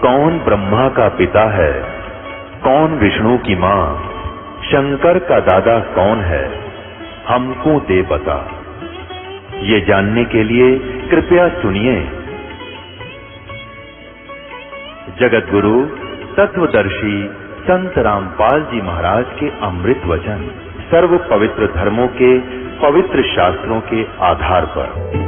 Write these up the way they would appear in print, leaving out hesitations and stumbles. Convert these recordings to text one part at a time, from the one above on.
कौन ब्रह्मा का पिता है, कौन विष्णु की मां, शंकर का दादा कौन है, हमको दे बता। ये जानने के लिए कृपया सुनिए। जगत गुरु तत्वदर्शी संत रामपाल जी महाराज के अमृत वचन सर्व पवित्र धर्मों के पवित्र शास्त्रों के आधार पर।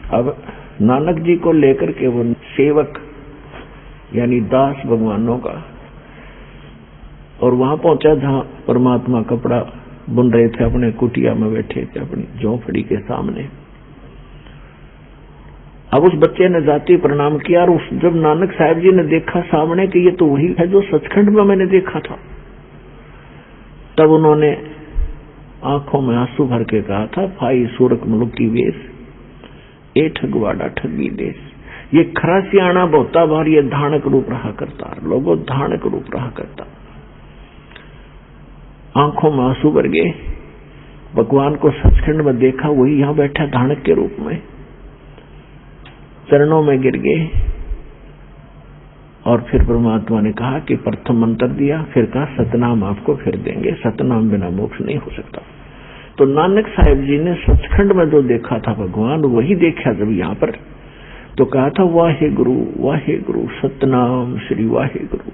अब नानक जी को लेकर के वो सेवक यानी दास भगवानों का, और वहां पहुंचा जहां परमात्मा कपड़ा बुन रहे थे, अपने कुटिया में बैठे थे अपनी झोंपड़ी के सामने। अब उस बच्चे ने जाति प्रणाम किया, और जब नानक साहब जी ने देखा सामने कि ये तो वही है जो सचखंड में मैंने देखा था, तब उन्होंने आंखों में आंसू भर के कहा था, भाई सूरक मुलुक की वेश ए ठगवाड़ा ठगी देश। ये खरासियाना बहुता बार ये धानक रूप रहा करता, लोगों धानक रूप रहा करता। आंखों में आंसू भर गए, भगवान को सचखंड में देखा, वही यहां बैठा धानक के रूप में, चरणों में गिर गए। और फिर परमात्मा ने कहा कि प्रथम मंत्र दिया, फिर कहा सतनाम आपको फिर देंगे, सतनाम बिना मोक्ष नहीं हो सकता। तो नानक साहिब जी ने सचखंड में जो देखा था भगवान, वही देखा जब यहाँ पर, तो कहा था वाहे गुरु सतनाम श्री वाहे गुरु।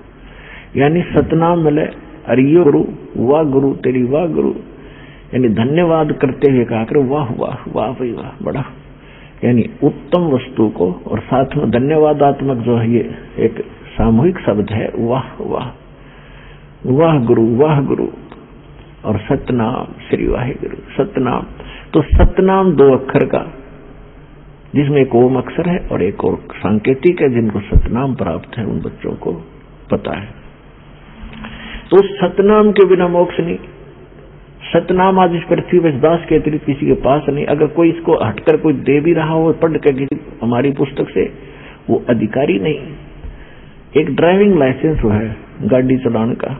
यानी सतनाम मिले, अरियो गुरु, वाह गुरु तेरी वाह गुरु, यानी धन्यवाद करते हुए कहा कर वाह वाह वाह भाई वाह, बड़ा यानी उत्तम वस्तु को, और साथ में धन्यवादात्मक जो है ये एक सामूहिक शब्द है, वाह वाह वाह गुरु और सतनाम श्री वाहेगुरु। सतनाम, तो सतनाम दो अक्षर का, जिसमें एक ओम अक्षर है और एक और सांकेतिक है, जिनको सतनाम प्राप्त है उन बच्चों को पता है। तो सतनाम के बिना मोक्ष नहीं। सतनाम आज इस पृथ्वी पर दास के अतिरिक्त किसी के पास नहीं। अगर कोई इसको हटकर कोई दे भी रहा हो पढ़ कर किसी हमारी पुस्तक से, वो अधिकारी नहीं। एक ड्राइविंग लाइसेंस है गाड़ी चलाने का,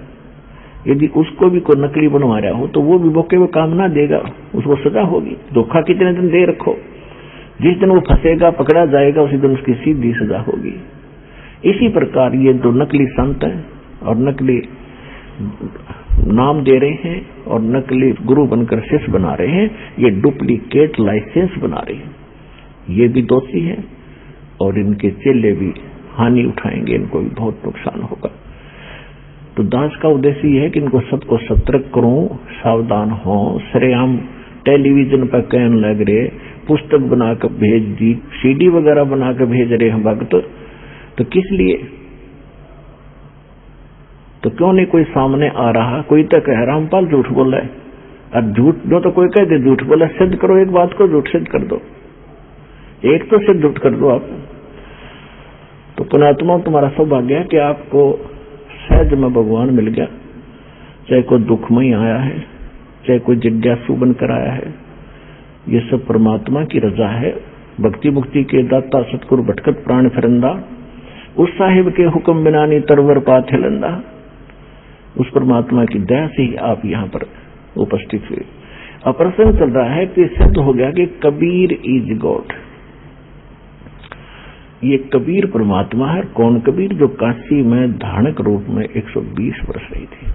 यदि उसको भी कोई नकली बनवा रहा हो तो वो भी मौके में काम ना देगा, उसको सजा होगी। धोखा कितने दिन दे रखो, जिस दिन वो फंसेगा पकड़ा जाएगा उसी दिन उसकी सीधी सजा होगी। इसी प्रकार ये दो नकली संत हैं और नकली नाम दे रहे हैं और नकली गुरु बनकर शिष्य बना रहे हैं, ये डुप्लीकेट लाइसेंस बना रहे हैं। ये भी दोषी है और इनके चेले भी हानि उठाएंगे, इनको भी बहुत नुकसान होगा। तो दास का उद्देश्य यह है कि इनको सबको सतर्क करूं, सावधान हो। श्रेयाम टेलीविजन पर कहने लग रहे, पुस्तक बनाकर भेज दी, सीडी वगैरह बनाकर भेज रहे हैं भक्त, तो किस लिए? तो क्यों नहीं कोई सामने आ रहा? कोई तो कह रामपाल झूठ बोला है, और झूठ जो तो कोई कह दे झूठ बोला, सिद्ध करो एक बात को, झूठ सिद्ध कर दो, एक तो सिद्ध कर दो आप। तो पुण्यात्मा तुम्हारा सौभाग्य है कि आपको सहज में भगवान मिल गया, चाहे कोई दुखमय आया है, चाहे कोई जिज्ञासु बनकर आया है, ये सब परमात्मा की रजा है। भक्ति मुक्ति के दाता सतगुरु भटकत प्राण फिरंदा, उस साहिब के हुक्म बिना नी तरवर पाथे लंदा। उस परमात्मा की दया से ही आप यहाँ पर उपस्थित हुए। अब प्रसंग चल रहा है कि सिद्ध हो गया कि कबीर इज गॉड। ये कबीर परमात्मा है। कौन कबीर? जो काशी में धानक रूप में 120 वर्ष रही थी।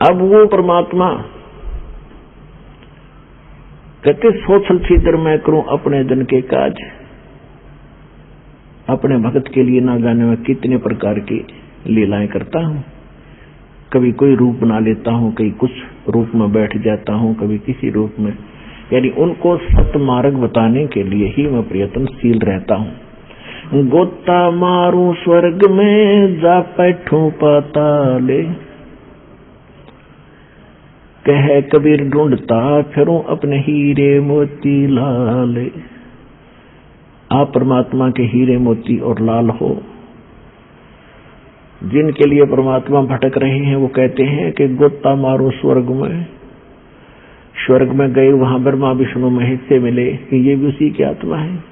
अब वो परमात्मा कहते सोचल छीतर मैं करूं अपने जन के काज। अपने भगत के लिए ना जाने में कितने प्रकार की लीलाएं करता हूँ। कभी कोई रूप बना लेता हूँ, कभी कुछ रूप में बैठ जाता हूँ, कभी किसी रूप में, यानी उनको सत मार्ग बताने के लिए ही मैं प्रयत्नशील रहता हूँ। गोता मारू स्वर्ग में जा बैठूं पाताले, कह कबीर ढूंढता फिरूं अपने हीरे मोती लाले। आप परमात्मा के हीरे मोती और लाल हो। जिनके लिए परमात्मा भटक रहे हैं वो कहते हैं कि गोता मारो स्वर्ग में, स्वर्ग में गए वहां ब्रह्मा विष्णु महेश से मिले, ये भी उसी की आत्मा है।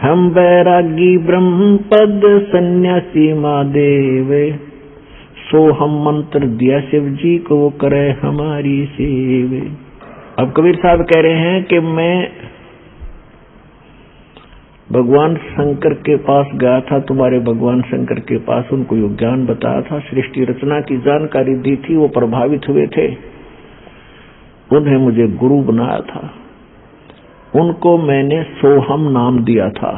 हम बैरागी ब्रह्म पद सन्यासी महादेव, सो हम मंत्र दिया शिव जी को वो करे हमारी सेवे। अब कबीर साहब कह रहे हैं कि मैं भगवान शंकर के पास गया था, तुम्हारे भगवान शंकर के पास, उनको यो ज्ञान बताया था, सृष्टि रचना की जानकारी दी थी, वो प्रभावित हुए थे, उन्हें मुझे गुरु बनाया था, उनको मैंने सोहम नाम दिया था।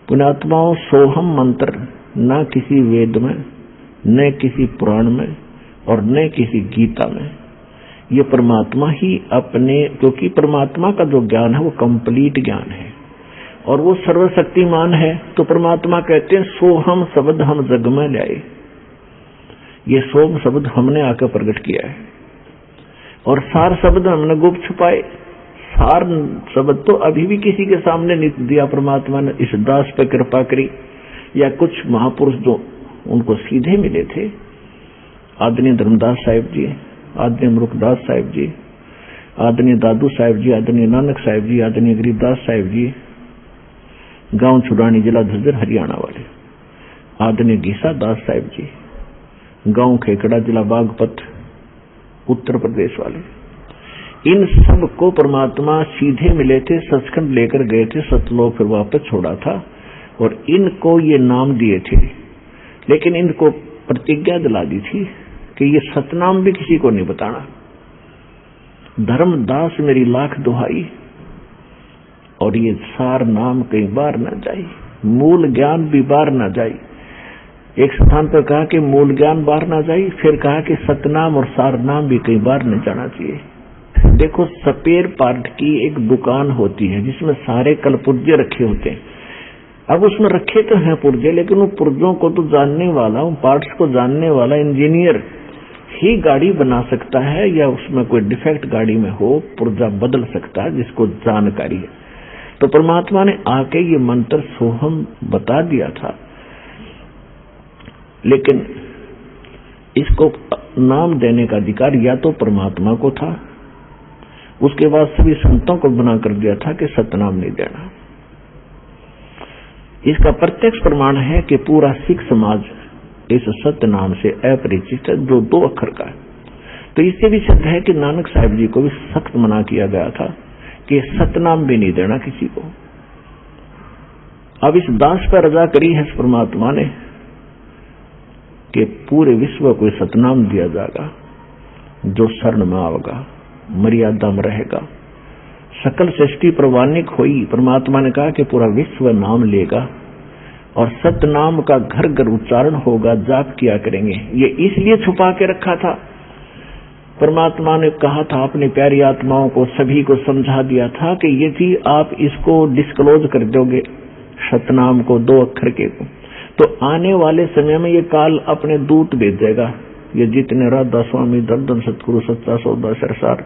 पुण्यात्माओं, सोहम मंत्र न किसी वेद में, न किसी पुराण में और न किसी गीता में, ये परमात्मा ही अपने, क्योंकि परमात्मा का जो ज्ञान है वो कंप्लीट ज्ञान है और वो सर्वशक्तिमान है। तो परमात्मा कहते हैं सोहम शब्द हम जग में लाए, ये सोम शब्द हमने आकर प्रकट किया है और सार शब्द हमने गुप्त छुपाए। सार शब्द तो अभी भी किसी के सामने नहीं दिया परमात्मा ने, इस दास पे कृपा करी, या कुछ महापुरुष जो उनको सीधे मिले थे, आदरणीय धर्मदास साहिब जी, आदरणीय मुरुखदास साहिब जी, आदरणीय दादू साहिब जी, आदरणीय नानक साहिब जी, आदरणीय गरीबदास साहिब जी, गांव छुड़ानी जिला झज्जर हरियाणा वाले, आदरणीय गीसा दास साहिब जी, गांव खेकड़ा जिला बागपत उत्तर प्रदेश वाले, इन सब को परमात्मा सीधे मिले थे, सचखंड लेकर गए थे, सतलोक फिर वापस छोड़ा था और इनको ये नाम दिए थे। लेकिन इनको प्रतिज्ञा दिला दी थी कि ये सतनाम भी किसी को नहीं बताना। धर्मदास मेरी लाख दुहाई, और ये सार नाम कहीं बार ना जाए, मूल ज्ञान भी बार ना जाए। एक स्थान पर कहा कि मूल ज्ञान बाहर ना जाए, फिर कहा कि सतनाम और सार नाम भी कई बार नहीं जाना चाहिए। देखो, स्पेयर पार्ट की एक दुकान होती है जिसमें सारे कलपुर्जे रखे होते हैं। अब उसमें रखे तो हैं पुर्जे, लेकिन उन पुर्जों को तो जानने वाला, उन पार्ट्स को जानने वाला इंजीनियर ही गाड़ी बना सकता है, या उसमें कोई डिफेक्ट गाड़ी में हो पुर्जा बदल सकता है जिसको जानकारी है। तो परमात्मा ने आके ये मंत्र सोहम बता दिया था, लेकिन इसको नाम देने का अधिकार या तो परमात्मा को था, उसके बाद सभी संतों को बना कर दिया था कि सतनाम नहीं देना। इसका प्रत्यक्ष प्रमाण है कि पूरा सिख समाज इस सतनाम से अपरिचित है, जो 2 अक्षर का है। तो इससे भी सिद्ध है कि नानक साहिब जी को भी सख्त मना किया गया था कि सतनाम भी नहीं देना किसी को। अब इस दास पर रजा करी है परमात्मा ने कि पूरे विश्व को सतनाम दिया जाएगा, जो शरण में आवेगा, मर्यादा में रहेगा, सकल सृष्टि प्रवानिक हुई। परमात्मा ने कहा कि पूरा विश्व नाम लेगा और सतनाम का घर घर उच्चारण होगा, जाप किया करेंगे। ये इसलिए छुपा के रखा था, परमात्मा ने कहा था अपनी प्यारी आत्माओं को, सभी को समझा दिया था कि यदि आप इसको डिस्क्लोज कर दोगे सतनाम को, 2 अक्षर के को, तो आने वाले समय में ये काल अपने दूत भेजेगा। ये जितने राधा स्वामी, दर्दन सतगुरु, सच्चा सौदा, सरसार,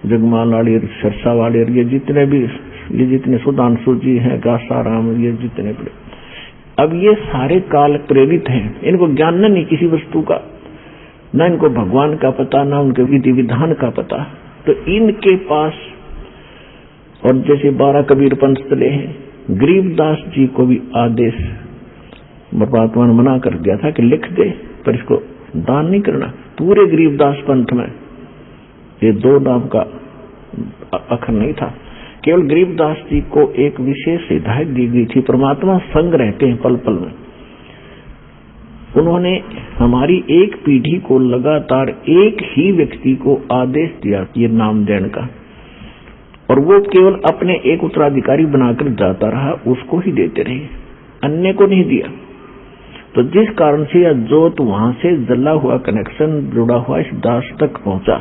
जगमाल वाली, सरसा वाली, ये जितने सुधांशु जी हैं, गासाराम, ये जितने बड़े, अब ये सारे काल प्रेरित हैं। इनको ज्ञान नहीं किसी वस्तु का, न इनको भगवान का पता, न उनके विधि विधान का पता। तो इनके पास, और जैसे 12 कबीर पंथ चले हैं, गरीबदास जी को भी आदेश परमात्मा ने मना कर दिया था कि लिख दे, पर इसको दान नहीं करना। पूरे गरीबदास पंथ में ये 2 नाम का अक्षर नहीं था, केवल गरीबदास जी को एक विशेष हिदायत दी गई थी। परमात्मा संग रहते हैं पल पल में। उन्होंने हमारी एक पीढ़ी को लगातार एक ही व्यक्ति को आदेश दिया ये नाम देने का, और वो केवल अपने एक उत्तराधिकारी बनाकर जाता रहा, उसको ही देते रहे, अन्य को नहीं दिया। तो तो जिस कारण से यह जोत वहां से जला हुआ कनेक्शन जुड़ा हुआ इस दास तक पहुंचा।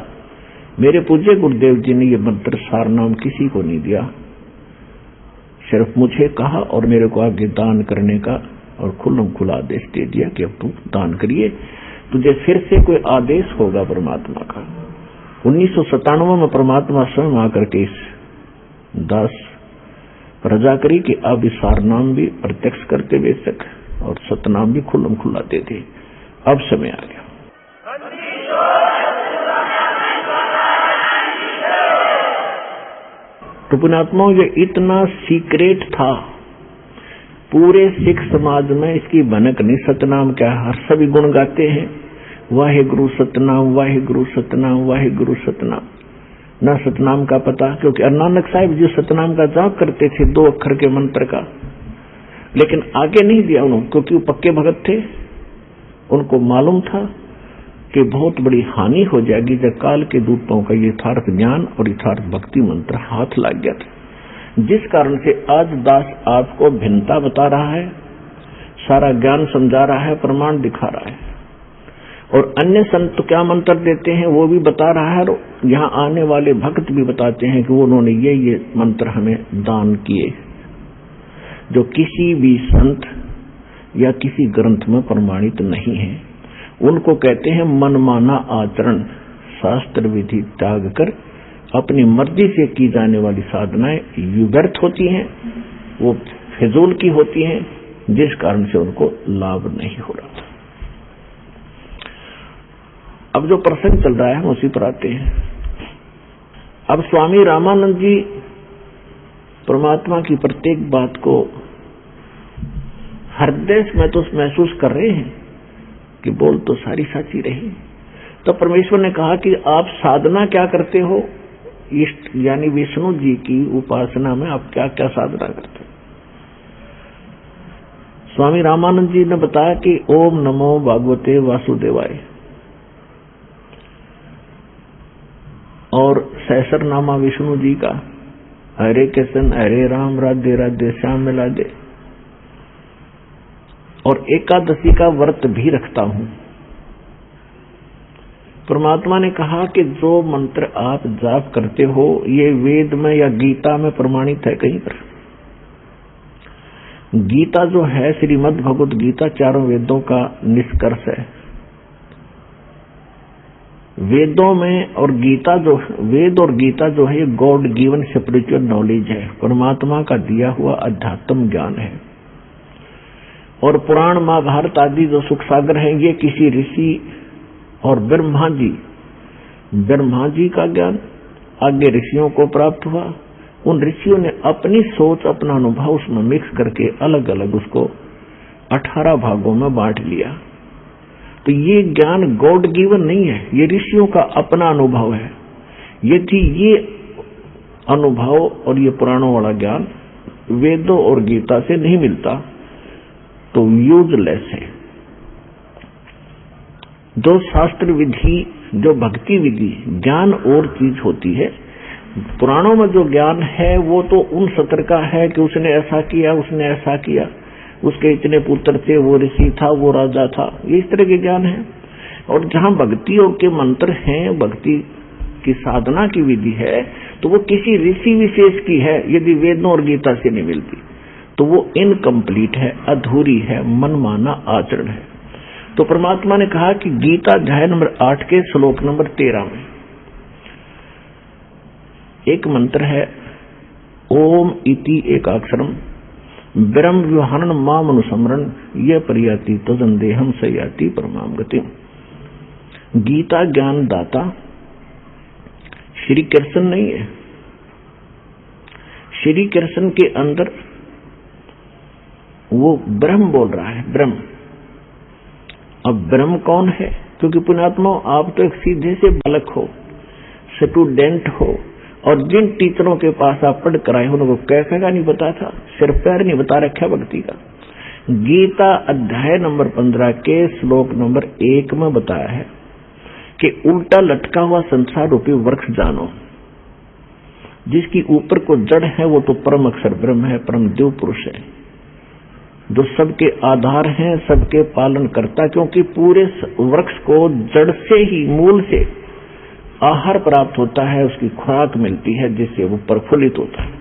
मेरे पूज्य गुरुदेव जी ने ये मंत्र सार नाम किसी को नहीं दिया, सिर्फ मुझे कहा और मेरे को आगे दान करने का और खुल्लम खुला आदेश दे दिया कि अब तुम दान करिए, तुझे फिर से कोई आदेश होगा परमात्मा का। 1997 में परमात्मा स्वयं आकर के इस दास रजा करी कि अब इस सार नाम भी प्रत्यक्ष करते बेशक और सतनाम भी खुल्लम खुला दे दे। अब समय आ गया। तो पुण्यात्माओं, ये इतना सीक्रेट था, पूरे सिख समाज में इसकी भनक नहीं। सतनाम क्या है, सभी गुण गाते हैं, वाहेगुरु सतनाम, वाहेगुरु सतनाम, वाहेगुरु सतनाम। ना सतनाम का पता, क्योंकि नानक साहिब जी सतनाम का जाप करते थे 2 अक्षर के मंत्र का, लेकिन आगे नहीं दिया उन्होंने, क्योंकि वो पक्के भगत थे। उनको मालूम था कि बहुत बड़ी हानि हो जाएगी जब काल के दूतों का यथार्थ ज्ञान और यथार्थ भक्ति मंत्र हाथ लग गया था। जिस कारण से आज दास आपको भिन्नता बता रहा है, सारा ज्ञान समझा रहा है, प्रमाण दिखा रहा है, और अन्य संत तो क्या मंत्र देते हैं वो भी बता रहा है, और यहाँ आने वाले भक्त भी बताते हैं कि उन्होंने ये मंत्र हमें दान किए, जो किसी भी संत या किसी ग्रंथ में प्रमाणित नहीं है। उनको कहते हैं मनमाना आचरण, शास्त्र विधि त्याग कर अपनी मर्जी से की जाने वाली साधनाएं व्यर्थ होती हैं, वो फिजूल की होती हैं, जिस कारण से उनको लाभ नहीं हो रहा। अब जो प्रसंग चल रहा है हम उसी पर आते हैं। अब स्वामी रामानंद जी परमात्मा की प्रत्येक बात को हृदय में तो महसूस कर रहे हैं कि बोल तो सारी साची रही। तो परमेश्वर ने कहा कि आप साधना क्या करते हो, इष्ट यानी विष्णु जी की उपासना में आप क्या क्या साधना करते हो। स्वामी रामानंद जी ने बताया कि ओम नमो भगवते वासुदेवाय और सहस्रनामा विष्णु जी का, हरे कृष्ण हरे राम राधे राधे श्याम मिलादे, और एकादशी का व्रत भी रखता हूं। परमात्मा ने कहा कि जो मंत्र आप जाप करते हो ये वेद में या गीता में प्रमाणित है कहीं पर। गीता जो है श्रीमद् भगवत गीता 4 वेदों का निष्कर्ष है। वेदों में और गीता जो वेद और गीता जो है गॉड गिवन स्पिरिचुअल नॉलेज है, परमात्मा का दिया हुआ अध्यात्म ज्ञान है। और पुराण महाभारत आदि जो सुख सागर हैं ये किसी ऋषि और ब्रह्मा जी का ज्ञान आगे ऋषियों को प्राप्त हुआ। उन ऋषियों ने अपनी सोच अपना अनुभव उसमें मिक्स करके अलग अलग उसको 18 भागों में बांट लिया। तो ये ज्ञान गॉड गिवन नहीं है, ये ऋषियों का अपना अनुभव है। यदि ये अनुभव और ये पुराणों वाला ज्ञान वेदों और गीता से नहीं मिलता तो यूजलेस है। जो शास्त्र विधि, जो भक्ति विधि ज्ञान और चीज होती है, पुराणों में जो ज्ञान है वो तो उन सत्र का है कि उसने ऐसा किया, उसने ऐसा किया, उसके इतने पुत्र थे, वो ऋषि था, वो राजा था, ये इस तरह के ज्ञान है। और जहां भक्तियों के मंत्र हैं, भक्ति की साधना की विधि है, तो वो किसी ऋषि विशेष की है। यदि वेदों और गीता से नहीं मिलती तो वो इनकम्प्लीट है, अधूरी है, मनमाना आचरण है। तो परमात्मा ने कहा कि गीता अध्याय नंबर 8 के श्लोक नंबर 13 में एक मंत्र है, ओम इति एकाक्षरम ब्रह्म व्यवहारण माम अनुसमरण ये परियाति तजन देहम सयाति परमाम गति। गीता ज्ञान दाता श्री कृष्ण नहीं है। श्री कृष्ण के अंदर वो ब्रह्म बोल रहा है, ब्रह्म। अब ब्रह्म कौन है? क्योंकि पुण्यात्मा आप तो एक सीधे से बालक हो, स्टूडेंट हो, और जिन टीचरों के पास आप पढ़ कर आए हो उनको कैसे का नहीं पता था, सिर पैर नहीं बता रखा भक्ति का। गीता अध्याय नंबर 15 के श्लोक नंबर 1 में बताया है कि उल्टा लटका हुआ संसार रूपी वृक्ष जानो, जिसकी ऊपर को जड़ है वो तो परम अक्षर ब्रह्म है, परम देव पुरुष है। जो सबके आधार हैं, सबके पालन करता, क्योंकि पूरे वृक्ष को जड़ से ही, मूल से आहार प्राप्त होता है, उसकी खुराक मिलती है, जिससे वो प्रफुल्लित होता है।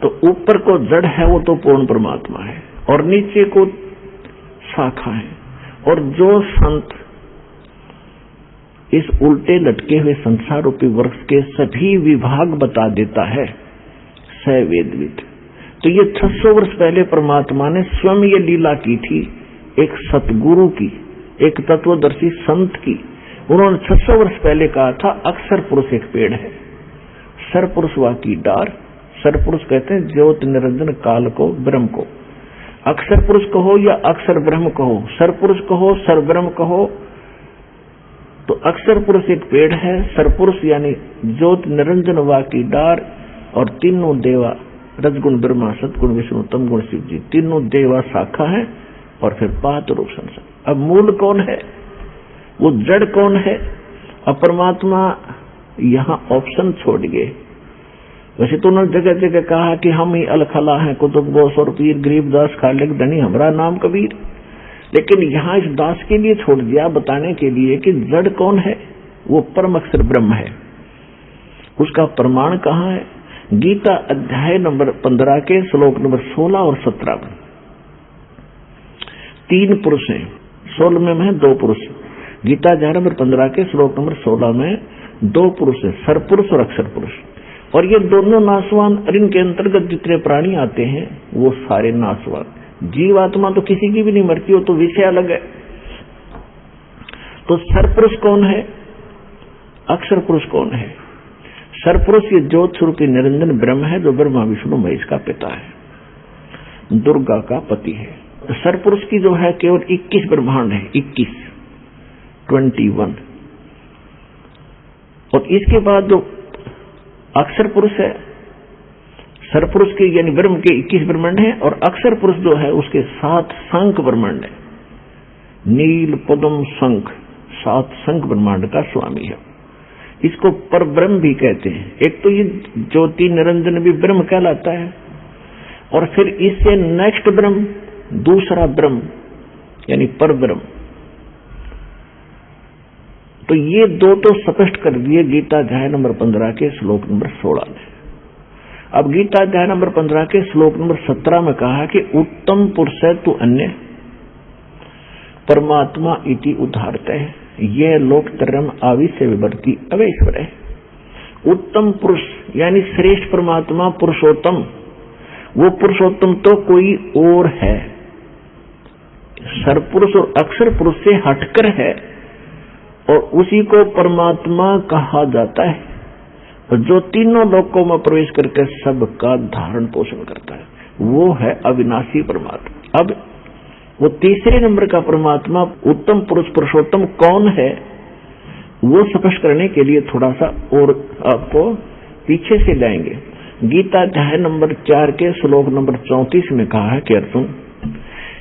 तो ऊपर को जड़ है वो तो पूर्ण परमात्मा है, और नीचे को शाखा है। और जो संत इस उल्टे लटके हुए संसार रूपी वृक्ष के सभी विभाग बता देता है, स वेदविद। तो ये 600 वर्ष पहले परमात्मा ने स्वयं ये लीला की थी, एक सतगुरु की, एक तत्वदर्शी संत की। उन्होंने 600 वर्ष पहले कहा था अक्षर पुरुष एक पेड़ है, सरपुरुष वाकी डार। सरपुरुष कहते हैं ज्योत निरंजन काल को, ब्रह्म को। अक्षर पुरुष कहो या अक्षर ब्रह्म कहो, सरपुरुष कहो, सर ब्रह्म कहो, तो अक्षर पुरुष एक पेड़ है, सरपुरुष यानी ज्योत निरंजन वाकी डार, और तीनों देवा, रजगुण ब्रह्मा, सतगुण विष्णु, तमगुण शिव जी, तीनों देवा शाखा है, और फिर पात रूप संसार। अब मूल कौन है, वो जड़ कौन है? अब परमात्मा यहाँ ऑप्शन छोड़ गए। वैसे तो उन्होंने जगह जगह कहा कि हम ही अलखला हैं, कुतुब गोस और पीर, गरीबदास खालिक धनी हमारा नाम कबीर, लेकिन यहाँ इस दास के लिए छोड़ दिया बताने के लिए कि जड़ कौन है, वो परम अक्षर ब्रह्म है। उसका प्रमाण कहाँ है? गीता अध्याय नंबर 15 के श्लोक नंबर 16 और 17 में 3 पुरुष हैं, 16 में 2 पुरुष। गीता अध्याय नंबर 15 के श्लोक नंबर 16 में 2 पुरुष है, सरपुरुष और अक्षर पुरुष। और ये दोनों नासवान, और इनके अंतर्गत जितने प्राणी आते हैं वो सारे नासवान। जीवात्मा तो किसी की भी नहीं मरती, हो तो विषय अलग है। तो सरपुरुष कौन है, अक्षर पुरुष कौन है? सरपुरुष ये ज्योत स्वरूपी निरंजन ब्रह्म है, जो ब्रह्मा विष्णु महेश का पिता है, दुर्गा का पति है। सरपुरुष की जो है केवल 21 ब्रह्मांड है, 21। और इसके बाद जो अक्षर पुरुष है, सरपुरुष के यानी ब्रह्म के 21 ब्रह्मांड है, और अक्षर पुरुष जो है उसके 7 शंख ब्रह्मांड है। नील पद्म शंख, 7 शंख ब्रह्मांड का स्वामी है। इसको पर ब्रह्म भी कहते हैं। एक तो ये ज्योति निरंजन भी ब्रह्म कहलाता है, और फिर इससे नेक्स्ट ब्रह्म, दूसरा ब्रह्म यानी पर ब्रह्म। तो ये 2 तो स्पष्ट कर दिए गीता अध्याय नंबर 15 के श्लोक नंबर 16 में। अब गीता अध्याय नंबर 15 के श्लोक नंबर 17 में कहा कि उत्तम पुरुष तु अन्य परमात्मा इति उदाहरते है, ये लोकत्रयम् आविश्य विवर्ती अवैश्वर है। उत्तम पुरुष यानी श्रेष्ठ परमात्मा, पुरुषोत्तम, वो पुरुषोत्तम तो कोई और है, सरपुरुष और अक्षर पुरुष से हटकर है, और उसी को परमात्मा कहा जाता है, और जो तीनों लोकों में प्रवेश करके सबका धारण पोषण करता है, वो है अविनाशी परमात्मा। अब वो तीसरे नंबर का परमात्मा उत्तम पुरुष पुरुषोत्तम कौन है, वो स्पष्ट करने के लिए थोड़ा सा और आपको पीछे से लाएंगे। गीता अध्याय नंबर 4 के श्लोक नंबर 34 में कहा है कि अर्जुन,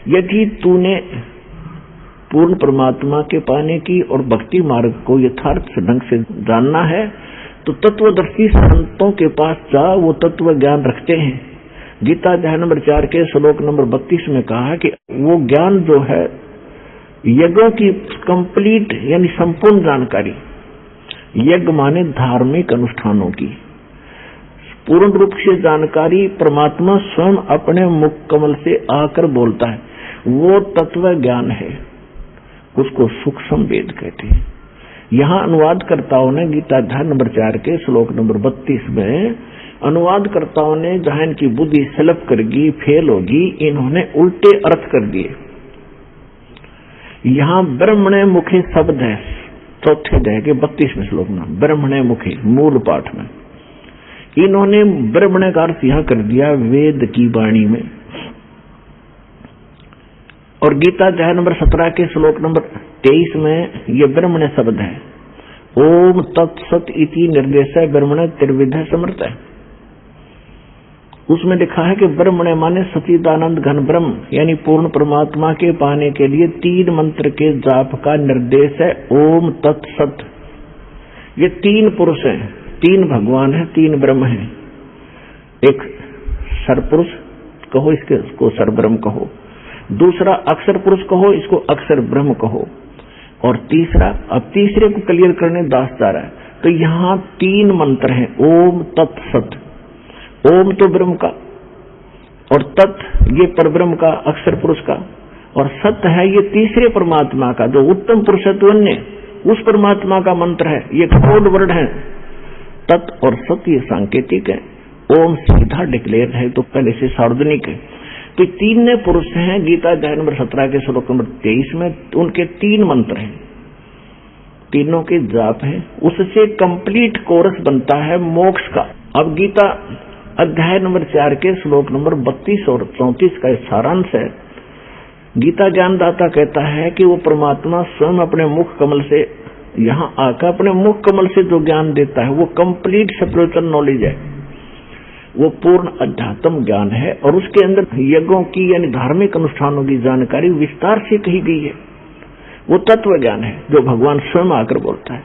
यदि तूने पूर्ण परमात्मा के पाने की और भक्ति मार्ग को यथार्थ ढंग से जानना है तो तत्वदर्शी संतों के पास जा, वो तत्व ज्ञान रखते हैं। गीता अध्याय नंबर 4 के श्लोक नंबर 32 में कहा कि वो ज्ञान जो है यज्ञों की कंप्लीट यानी संपूर्ण जानकारी, यज्ञ माने धार्मिक अनुष्ठानों की पूर्ण रूप से जानकारी परमात्मा स्वयं अपने मुख कमल से आकर बोलता है, वो तत्व ज्ञान है, उसको सूक्ष्म वेद कहते हैं। यहाँ अनुवादकर्ताओं ने गीता अध्याय नंबर 4 के श्लोक नंबर 32 में अनुवादकर्ताओं ने जहां इनकी बुद्धि सलप करगी, फेल होगी, इन्होंने उल्टे अर्थ कर दिए। यहाँ ब्रह्मणे मुखे शब्द है, चौथे अध्याय के 32वें श्लोक में ब्रह्मणे मुखे मूल पाठ में, इन्होंने ब्रह्मणे का अर्थ यहाँ कर दिया वेद की वाणी में। और गीता अध्याय नंबर 17 के श्लोक नंबर 23 में ये ब्रह्मणे शब्द है, ओम तत्सत इति निर्देश ब्रह्मणे त्रिविध समर्थ है। उसमें लिखा है कि ब्रह्मणे माने सच्चिदानंद घन ब्रह्म यानी पूर्ण परमात्मा के पाने के लिए 3 मंत्र के जाप का निर्देश है, ओम तत्सत। ये 3 पुरुष हैं, 3 भगवान हैं, 3 ब्रह्म हैं, एक सरपुरुष, कहो, इसको सरब्रह्म कहो। दूसरा अक्षर पुरुष कहो, इसको अक्षर ब्रह्म कहो। और तीसरा, अब तीसरे को क्लियर करने दास जा रहा है। तो यहाँ 3 मंत्र हैं, ओम तत् सत। ओम तो ब्रह्म का, और तत् ये परब्रह्म का, अक्षर पुरुष का, और सत्य है ये तीसरे परमात्मा का, जो उत्तम पुरुषत्वन्य उस परमात्मा का मंत्र है। ये कोड वर्ड है। तत् और सत्य ये सांकेतिक है, ओम सीधा डिक्लेयर है, तो पहले से सार्वजनिक है। तो 3 पुरुष हैं गीता अध्याय नंबर 17 के श्लोक नंबर 23 में, उनके 3 मंत्र हैं, तीनों के जाप है। उससे कंप्लीट कोरस बनता है मोक्ष का। अब गीता अध्याय नंबर 4 के श्लोक नंबर 32 और 34 का सारांश है। गीता ज्ञानदाता कहता है कि वो परमात्मा स्वयं अपने मुख कमल से यहाँ आकर अपने मुख कमल से जो ज्ञान देता है वो कंप्लीट स्पिरिचुअल नॉलेज है, वो पूर्ण अध्यात्म ज्ञान है। और उसके अंदर यज्ञों की यानी धार्मिक अनुष्ठानों की जानकारी विस्तार से कही गई है। वो तत्व ज्ञान है जो भगवान स्वयं आकर बोलता है।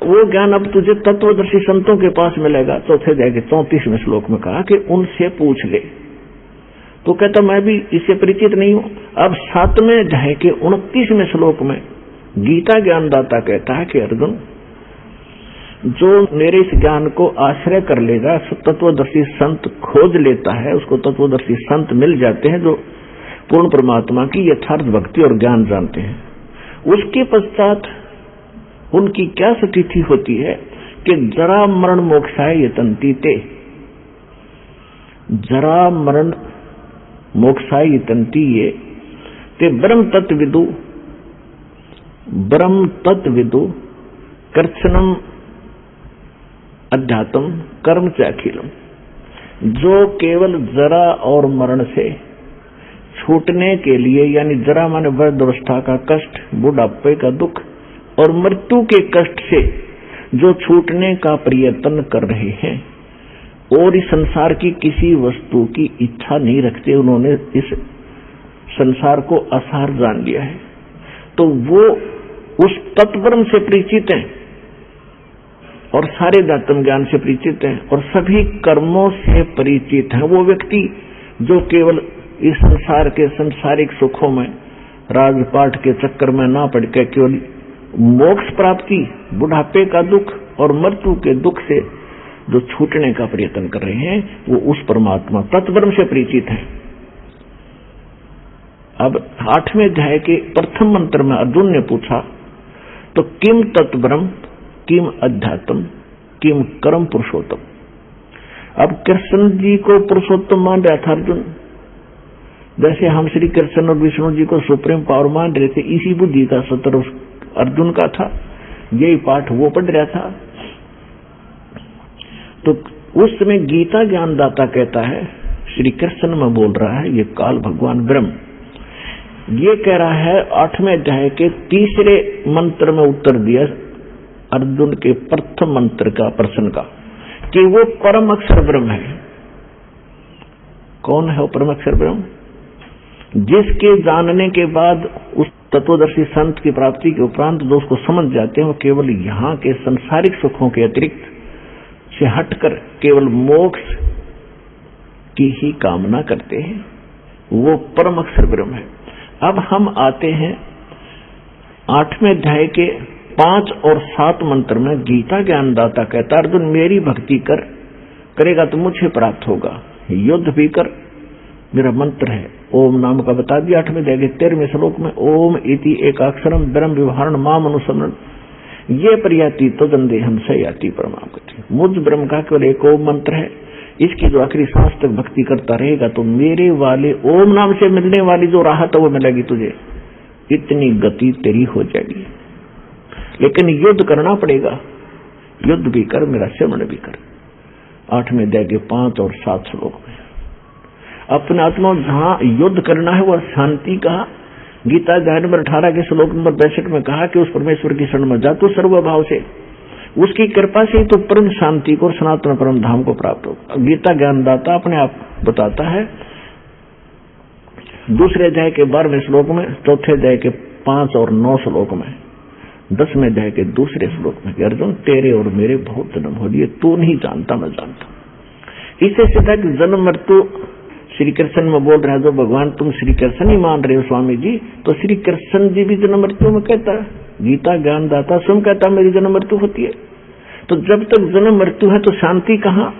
वो ज्ञान अब तुझे तत्वदर्शी संतों के पास मिलेगा। चौथे अध्याय के 34वें श्लोक में कहा कि उनसे पूछ ले। तो कहता मैं भी इससे परिचित नहीं हूं। अब 7वें अध्याय के 29वें श्लोक में गीता ज्ञानदाता कहता है कि अर्जुन, जो मेरे इस ज्ञान को आश्रय कर लेगा, तत्वदर्शी संत खोज लेता है, उसको तत्वदर्शी संत मिल जाते हैं जो पूर्ण परमात्मा की यथार्थ भक्ति और ज्ञान जानते हैं। उसके पश्चात उनकी क्या स्थिति होती है कि जरा मरण मोक्षाय यतन्ति ते, जरा मरण मोक्षाय यतन्ति ये ते ब्रह्म तत्विदु कर्षणम अध्यात्म कर्म च अखिलम। जो केवल जरा और मरण से छूटने के लिए, यानी जरा माने वृद्धावस्था का कष्ट, बुढ़ापे का दुख और मृत्यु के कष्ट से जो छूटने का प्रयत्न कर रहे हैं और इस संसार की किसी वस्तु की इच्छा नहीं रखते, उन्होंने इस संसार को असार जान लिया है, तो वो उस तत्वब्रह्म से परिचित हैं और सारे अध्यात्म ज्ञान से परिचित हैं और सभी कर्मों से परिचित हैं। वो व्यक्ति जो केवल इस संसार के संसारिक सुखों में, राजपाट के चक्कर में ना पड़ के केवल मोक्ष प्राप्ति, बुढ़ापे का दुख और मृत्यु के दुख से जो छूटने का प्रयत्न कर रहे हैं, वो उस परमात्मा तत्वब्रह्म से परिचित हैं। अब 8वें अध्याय के प्रथम मंत्र में अर्जुन ने पूछा, तो किम तत्ब्रह्म किम अध्यात्म किम कर्म पुरुषोत्तम। अब कृष्ण जी को पुरुषोत्तम मान रहा था अर्जुन, जैसे हम श्री कृष्ण और विष्णु जी को सुप्रीम पावर मान रहे थे। इसी बुद्धि का सत्र अर्जुन का था, यही पाठ वो पढ़ रहा था। तो उस समय गीता ज्ञानदाता कहता है, श्री कृष्ण में बोल रहा है, ये काल भगवान ब्रह्म ये कह रहा है 8वें अध्याय के 3रे मंत्र में उत्तर दिया अर्जुन के प्रथम मंत्र का प्रश्न का, कि वो परम अक्षर ब्रह्म है। कौन है वो परम अक्षर ब्रह्म? जिसके जानने के बाद उस तत्वदर्शी संत की प्राप्ति के उपरांत जो उसको समझ जाते हैं, वो केवल यहाँ के संसारिक सुखों के अतिरिक्त से हटकर केवल मोक्ष की ही कामना करते हैं, वो परम अक्षर ब्रह्म है। अब हम आते हैं 8वें अध्याय के 5 और 7 मंत्र में। गीता ज्ञानदाता कहता, अर्जुन मेरी भक्ति करेगा तो मुझे प्राप्त होगा, युद्ध भी कर, मेरा मंत्र है ओम नाम का बता दिया 8वें अध्याय के 13वें श्लोक में। ओम इति एकाक्षरम ब्रह्म व्यवहारण माम अनुसमरण ये प्रयाति तो दंदेहम से याति परमाम गति। मुझ ब्रह्म का केवल एक ओम मंत्र है, इसकी जो आखिरी सांस तक भक्ति करता रहेगा तो मेरे वाले ओम नाम से मिलने वाली जो राहत है वो मिलेगी तुझे, इतनी गति तेरी हो जाएगी। लेकिन युद्ध करना पड़ेगा, युद्ध भी कर, मेरा श्रवण भी कर। 8वें अध्याय के 5 और 7 श्लोक में अपने आत्मा जहां युद्ध करना है वह शांति कहा। गीता अध्याय नंबर 18 के श्लोक नंबर 62 में कहा कि उस परमेश्वर की शरण में जा तू सर्वभाव से, उसकी कृपा से तो परम शांति को, सनातन परम धाम को प्राप्त होगा। गीता ज्ञानदाता अपने आप बताता है 2रे अध्याय के 12वें श्लोक में, 4थे अध्याय के 5 और 9 श्लोक में, 10वें अध्याय के 2रे श्लोक में, अर्जुन तेरे और मेरे बहुत जन्म हो लिए, तू नहीं जानता मैं जानता। इससे सीधा कि जन्म मृत्यु श्री कृष्ण में बोल रहा है, जो भगवान तुम श्री कृष्ण ही मान रहे हो स्वामी जी, तो श्री कृष्ण जी भी जन्म मृत्यु में कहता है, गीता ज्ञान दाता स्वयं कहता मेरी जन्म मृत्यु होती है। तो जब तक जन्म मृत्यु है तो शांति कहाँ?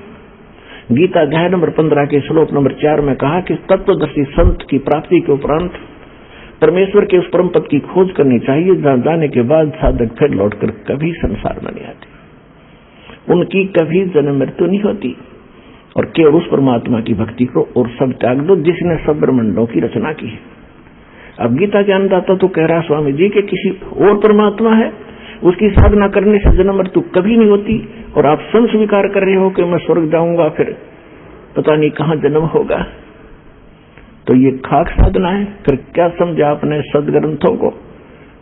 गीता अध्याय नंबर 15 के श्लोक नंबर 4 में कहा कि तत्वदर्शी संत की प्राप्ति के उपरांत परमेश्वर के उस परम पद की खोज करनी चाहिए, जहां जाने के बाद साधक फिर लौटकर कभी संसार में नहीं आते, उनकी कभी जन्म मृत्यु नहीं होती, और केवल उस परमात्मा की भक्ति करो और सब त्याग दो जिसने सब ब्रह्मांडों की रचना की है। अब गीता ज्ञानदाता तो कह रहा स्वामी जी कि किसी और परमात्मा है, उसकी साधना करने से जन्म मृत्यु कभी नहीं होती, और आप स्वयं स्वीकार कर रहे हो कि मैं स्वर्ग जाऊंगा, फिर पता नहीं कहां जन्म होगा। तो ये खाक साधना है। फिर क्या समझा आपने सदग्रंथों को,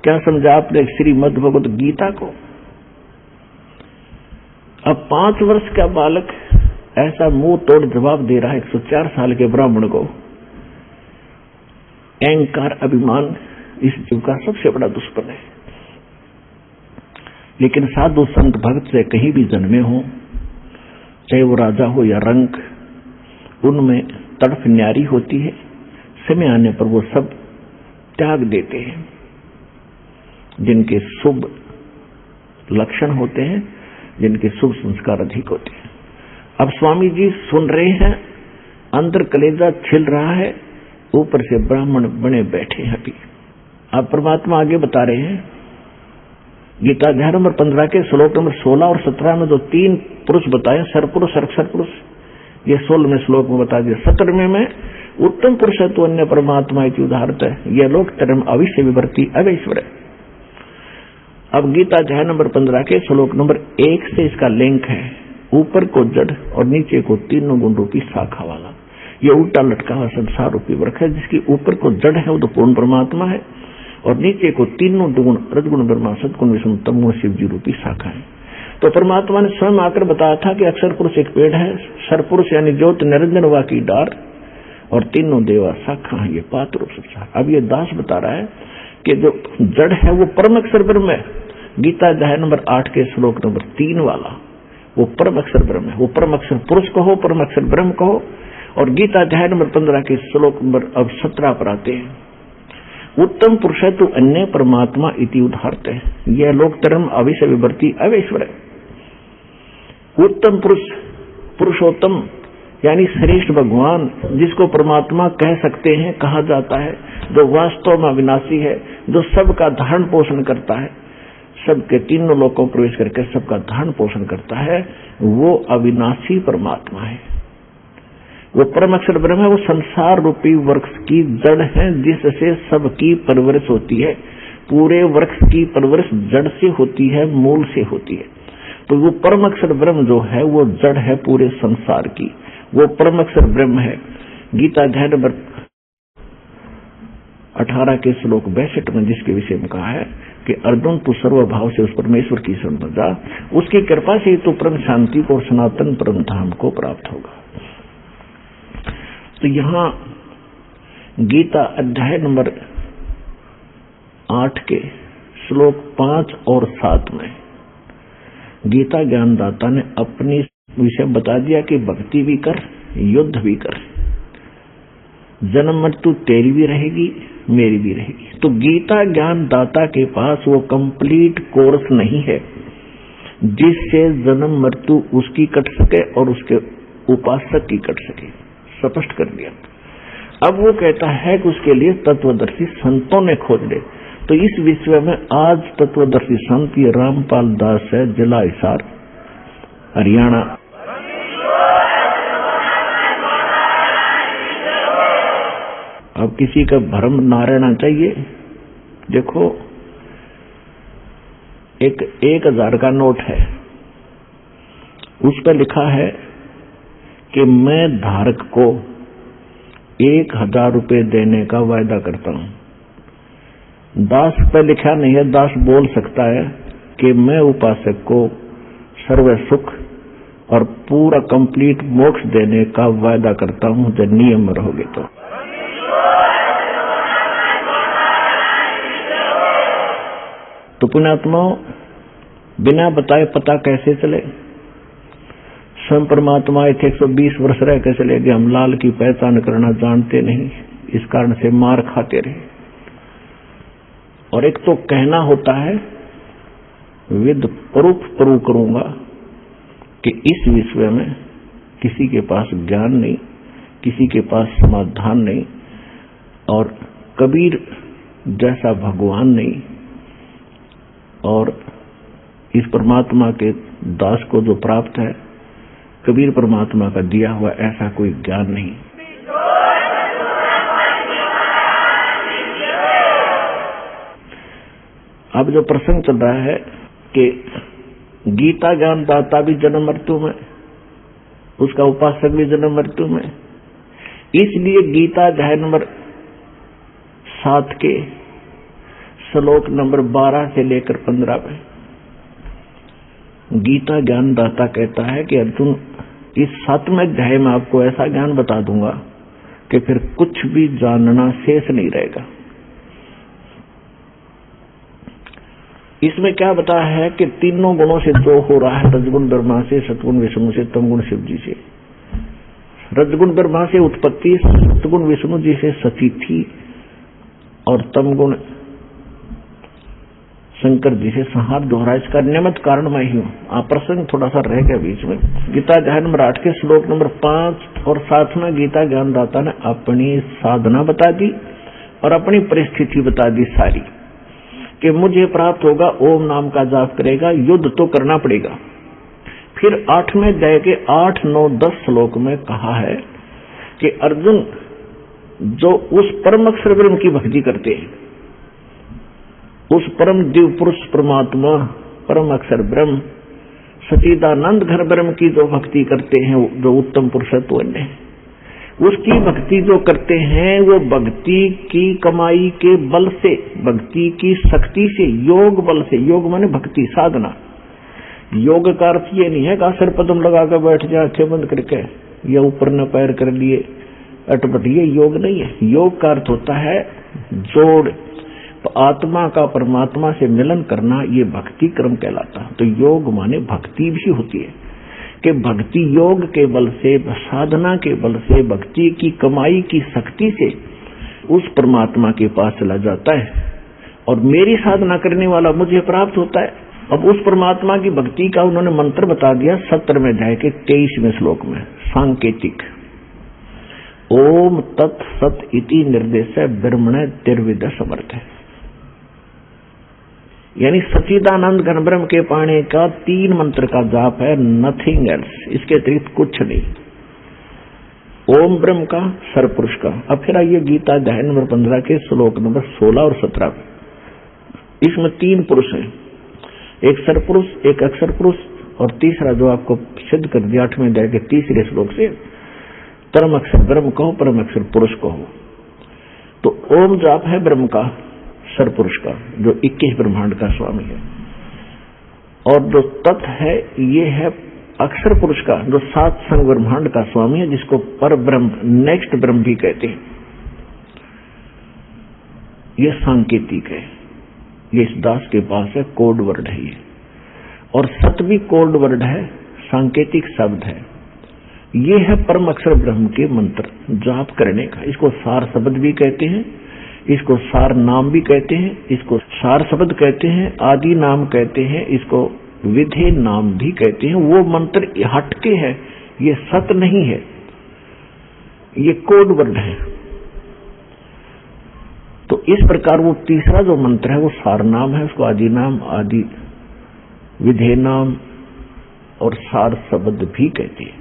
क्या समझा आपने श्रीमद् भगवत गीता को? अब 5 वर्ष का बालक ऐसा मुंह तोड़ जवाब दे रहा है 104 साल के ब्राह्मण को। अहंकार अभिमान इस जीव का सबसे बड़ा दुश्मन है। लेकिन साधु संत भक्त से कहीं भी जन्मे हो, चाहे वो राजा हो या रंक, उनमें तड़फ न्यारी होती है। समय आने पर वो सब त्याग देते हैं जिनके शुभ लक्षण होते हैं, जिनके शुभ संस्कार अधिक होते हैं। अब स्वामी जी सुन रहे हैं, अंदर कलेजा छिल रहा है, ऊपर से ब्राह्मण बने बैठे हैं। अभी अब परमात्मा आगे बता रहे हैं, गीता अध्याय नंबर 15 के श्लोक नंबर 16 और 17 में जो 3 पुरुष बताए, सरपुरुष सरपुरुष, ये 16वें श्लोक में बता दिया। 17वें में उत्तम पुरुष है तो अन्य परमात्मा की उदाहरत है, यह लोक धर्म अविश्य विवर्ती अवैश्वर है। अब गीता अध्याय नंबर 15 के श्लोक नंबर 1 से इसका लिंक है, ऊपर को जड़ और नीचे को 3 गुण रूपी शाखा वाला। ये उल्टा लटका हुआ संसार रूपी वृक्ष है, जिसकी ऊपर को जड़ है वो तो पूर्ण परमात्मा है, और नीचे को 3 गुण रजगुण ब्रह्मा सदगुण विष्णु तमोगुण शिव जी रूपी शाखा है। तो परमात्मा ने स्वयं आकर बताया था कि अक्षर पुरुष एक पेड़ है, सरपुरुष यानी ज्योत निरंजन वा की डार, और 3 देवा शाखा है, ये पात्र रूप संसार। अब ये दास बता रहा है कि जो जड़ है वो परम अक्षर ब्रह्म है। गीता अध्याय नंबर 8 के श्लोक नंबर 3 वाला वो परम अक्षर ब्रह्म है। वो परम अक्षर पुरुष कहो, परम अक्षर ब्रह्म कहो। और गीता अध्याय नंबर 15 के श्लोक नंबर अब 17 पर आते हैं, उत्तम पुरुष है तो अन्य परमात्मा इति उदाहरत है, यह लोक धर्म अविश्य विवर्ती अवैश्वर है। उत्तम पुरुष, पुरुषोत्तम यानी श्रेष्ठ भगवान, जिसको परमात्मा कह सकते हैं, कहा जाता है, जो वास्तव में अविनाशी है, जो सबका धारण पोषण करता है, सबके 3 लोकों में प्रवेश करके सबका धारण पोषण करता है, वो अविनाशी परमात्मा है। वो परम अक्षर ब्रह्म है, वो संसार रूपी वृक्ष की जड़ है, जिससे सबकी परवरिश होती है। पूरे वृक्ष की परवरिश जड़ से होती है, मूल से होती है। तो वो परम अक्षर ब्रह्म जो है वो जड़ है पूरे संसार की, वो परम अक्षर ब्रह्म है। गीता अध्याय नंबर 18 के श्लोक 62 में जिसके विषय में कहा है कि अर्जुन तू सर्वभाव से उस परमेश्वर की शरण में जा, उसकी कृपा से तो परम शांति को और सनातन परम धाम को प्राप्त होगा। तो यहां गीता अध्याय नंबर 8 के श्लोक 5 और 7 में गीता ज्ञानदाता ने अपनी विषय बता दिया कि भक्ति भी कर, युद्ध भी कर, जन्म मृत्यु तेरी भी रहेगी, मेरी भी रहेगी। तो गीता ज्ञानदाता के पास वो कंप्लीट कोर्स नहीं है जिससे जन्म मृत्यु उसकी कट सके और उसके उपासक की कट सके, स्पष्ट कर दिया। अब वो कहता है कि उसके लिए तत्वदर्शी संतों ने खोज ले। तो इस विषय में आज तत्वदर्शी संत ये रामपाल दास है, जिला हिसार, हरियाणा। अब किसी का भ्रम ना रहना चाहिए। देखो, एक 1000 का नोट है, उस पर लिखा है कि मैं धारक को 1000 रुपये देने का वायदा करता हूं। दास पर लिखा नहीं है, दास बोल सकता है कि मैं उपासक को सर्व सुख और पूरा कंप्लीट मोक्ष देने का वायदा करता हूं जब नियम में रहोगे तो पुण्यात्माओं, बिना बताए पता कैसे चले? स्वयं परमात्मा थे 120 वर्ष रह के चले गए, हम लाल की पहचान करना जानते नहीं, इस कारण से मार खाते रहे। और एक तो कहना होता है विद प्रूफ प्रूव करूंगा कि इस विषय में किसी के पास ज्ञान नहीं, किसी के पास समाधान नहीं, और कबीर जैसा भगवान नहीं, और इस परमात्मा के दास को जो प्राप्त है कबीर परमात्मा का दिया हुआ ऐसा कोई ज्ञान नहीं। अब जो प्रसंग चल रहा है कि गीता ज्ञान दाता भी जन्म मृत्यु में, उसका उपासक भी जन्म मृत्यु में, इसलिए गीता अध्याय नंबर 7 के श्लोक नंबर 12 से लेकर 15 में गीता ज्ञान दाता कहता है कि अर्जुन, इस 7वें अध्याय में आपको ऐसा ज्ञान बता दूंगा कि फिर कुछ भी जानना शेष नहीं रहेगा। इसमें क्या बताया है कि तीनों गुणों से जो हो रहा है, रजगुण ब्रह्मा से, सतगुण विष्णु से, तमगुण शिव जी से। रजगुण ब्रह्मा से उत्पत्ति, सतगुण विष्णु जी से सचिथी, और तमगुण शंकर जी से संहार दोहरा। इसका नियमित कारण मैं ही हूं। प्रसंग थोड़ा सा रह गया बीच में। गीता अध्याय नंबर 8 के श्लोक नंबर 5 और 7 में गीता ज्ञानदाता ने अपनी साधना बता दी और अपनी परिस्थिति बता दी सारी, कि मुझे प्राप्त होगा, ओम नाम का जाप करेगा, युद्ध तो करना पड़ेगा। फिर 8वें अध्याय के 8, 9, 10 श्लोक में कहा है कि अर्जुन जो उस परम अक्षर ब्रह्म की भक्ति करते हैं, उस परम दिव्य पुरुष परमात्मा परम अक्षर ब्रह्म सच्चिदानंद घन ब्रह्म की जो भक्ति करते हैं, जो उत्तम पुरुषत्व है, उसकी भक्ति जो करते हैं, वो भक्ति की कमाई के बल से, भक्ति की शक्ति से, योग बल से, योग माने भक्ति साधना। योग का अर्थ ये नहीं है कि सिर पदम लगा कर बैठ जाए आंखें बंद करके, या ऊपर न पैर कर लिए अटपट, ये योग नहीं है। योग का अर्थ होता है जोड़, तो आत्मा का परमात्मा से मिलन करना, ये भक्ति क्रम कहलाता है। तो योग माने भक्ति भी होती है कि भक्ति योग के बल से, साधना के बल से, भक्ति की कमाई की शक्ति से उस परमात्मा के पास चला जाता है, और मेरी साधना करने वाला मुझे प्राप्त होता है। अब उस परमात्मा की भक्ति का उन्होंने मंत्र बता दिया 17वें अध्याय के 23वें श्लोक में, सांकेतिक। ओम तत् सत इति निर्देश ब्रह्मण तिर्विद समर्थ है, यानी सच्चिदानंद घन ब्रह्म के पाने का 3 मंत्र का जाप है, नथिंग एल्स, इसके अतिरिक्त कुछ नहीं। ओम ब्रह्म का, सरपुरुष का। अब फिर आइए गीता अध्याय नंबर 15 के श्लोक नंबर 16 और 17। इसमें 3 पुरुष हैं, एक सरपुरुष, एक अक्षर पुरुष, और तीसरा जो आपको सिद्ध कर दिया 8वें अध्याय के 3 श्लोक से, परम अक्षर ब्रह्म कहो, परम अक्षर पुरुष कहो। तो ओम जाप है ब्रह्म का, सरपुरुष का, जो 21 ब्रह्मांड का स्वामी है, और जो तत् है ये है अक्षर पुरुष का, जो 7 संग ब्रह्मांड का स्वामी है, जिसको पर ब्रह्म, नेक्स्ट ब्रह्म भी कहते हैं। ये सांकेतिक है, ये इस दास के पास है, कोड वर्ड है ये, और सत भी कोड वर्ड है, सांकेतिक शब्द है। ये है परम अक्षर ब्रह्म के मंत्र जाप करने का। इसको सार शब्द भी कहते हैं, इसको सार नाम भी कहते हैं, इसको सार शब्द कहते हैं, आदि नाम कहते हैं, इसको विधे नाम भी कहते हैं। वो मंत्र हटके है, ये सत नहीं है, ये कोड वर्ड है। तो इस प्रकार वो तीसरा जो मंत्र है वो सार नाम है, उसको आदि नाम, आदि विधे नाम और सार शब्द भी कहते हैं।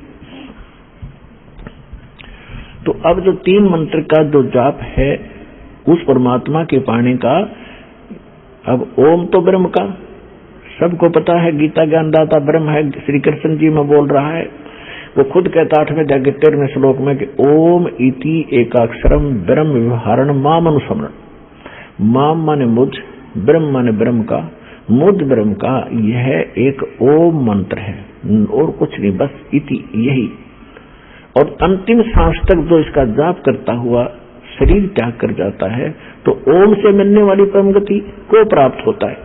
तो अब जो 3 मंत्र का जो जाप है उस परमात्मा के पाने का, अब ओम तो ब्रह्म का सबको पता है, गीता ज्ञानदाता ब्रह्म है, श्री कृष्ण जी में बोल रहा है। वो खुद कहता 8वें अध्याय के 13वें श्लोक में कि ओम इति एकाक्षरम ब्रह्म व्यवहारण माम अनुसमरण। माम माने मुझ, ब्रह्म माने ब्रह्म का, मुझ ब्रह्म का, यह एक ओम मंत्र है और कुछ नहीं, बस इति, यही। और अंतिम सांस तक जो इसका जाप करता हुआ शरीर त्याग कर जाता है तो ओम से मिलने वाली परम गति को प्राप्त होता है।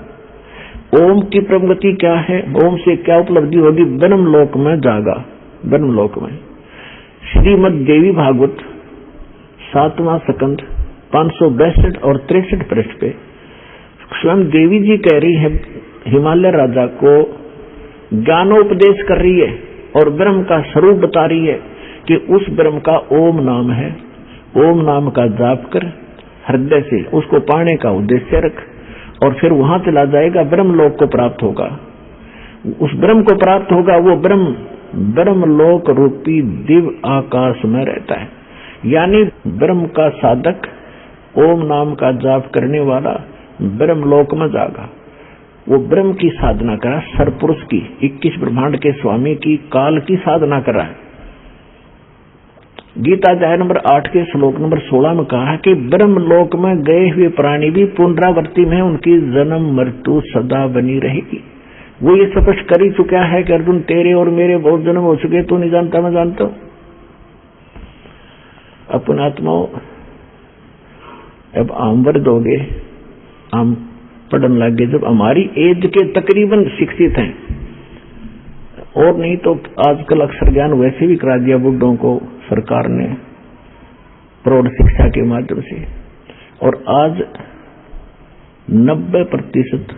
ओम की परम गति क्या है, ओम से क्या उपलब्धि होगी, ब्रह्म लोक में जागा, ब्रह्मलोक में। श्रीमद देवी भागवत 7वां स्कंद 562 और 63 पृष्ठ पे स्वयं देवी जी कह रही है, हिमालय राजा को ज्ञानोपदेश कर रही है और ब्रह्म का स्वरूप बता रही है कि उस ब्रह्म का ओम नाम है, ओम नाम का जाप कर हृदय से उसको पाने का उद्देश्य रख और फिर वहां चला जाएगा, ब्रह्मलोक को प्राप्त होगा। उस ब्रह्म को प्राप्त होगा, वो ब्रह्मलोक रूपी दिव्य आकाश में रहता है। यानी ब्रह्म का साधक, ओम नाम का जाप करने वाला ब्रह्मलोक में जागा। वो ब्रह्म की साधना करा, सरपुरुष की, 21 ब्रह्मांड के स्वामी की, काल की साधना करा है। गीता अध्याय नंबर 8 के श्लोक नंबर 16 में कहा है कि ब्रह्मलोक में गए हुए प्राणी भी पुनरावृत्ति में उनकी जन्म मृत्यु सदा बनी रहेगी। वो ये स्पष्ट कर ही चुका है कि अर्जुन तेरे और मेरे बहुत जन्म हो चुके, तू नहीं जानता, मैं जानता हूं। अपन आत्माओं अब आमवर दोगे, हम पढ़ने लगे जब हमारी एज के तकरीबन शिक्षित हैं, और नहीं तो आजकल अक्षर ज्ञान वैसे भी करा दिया बुड्ढों को सरकार ने प्रौढ़ शिक्षा के माध्यम से, और आज 90%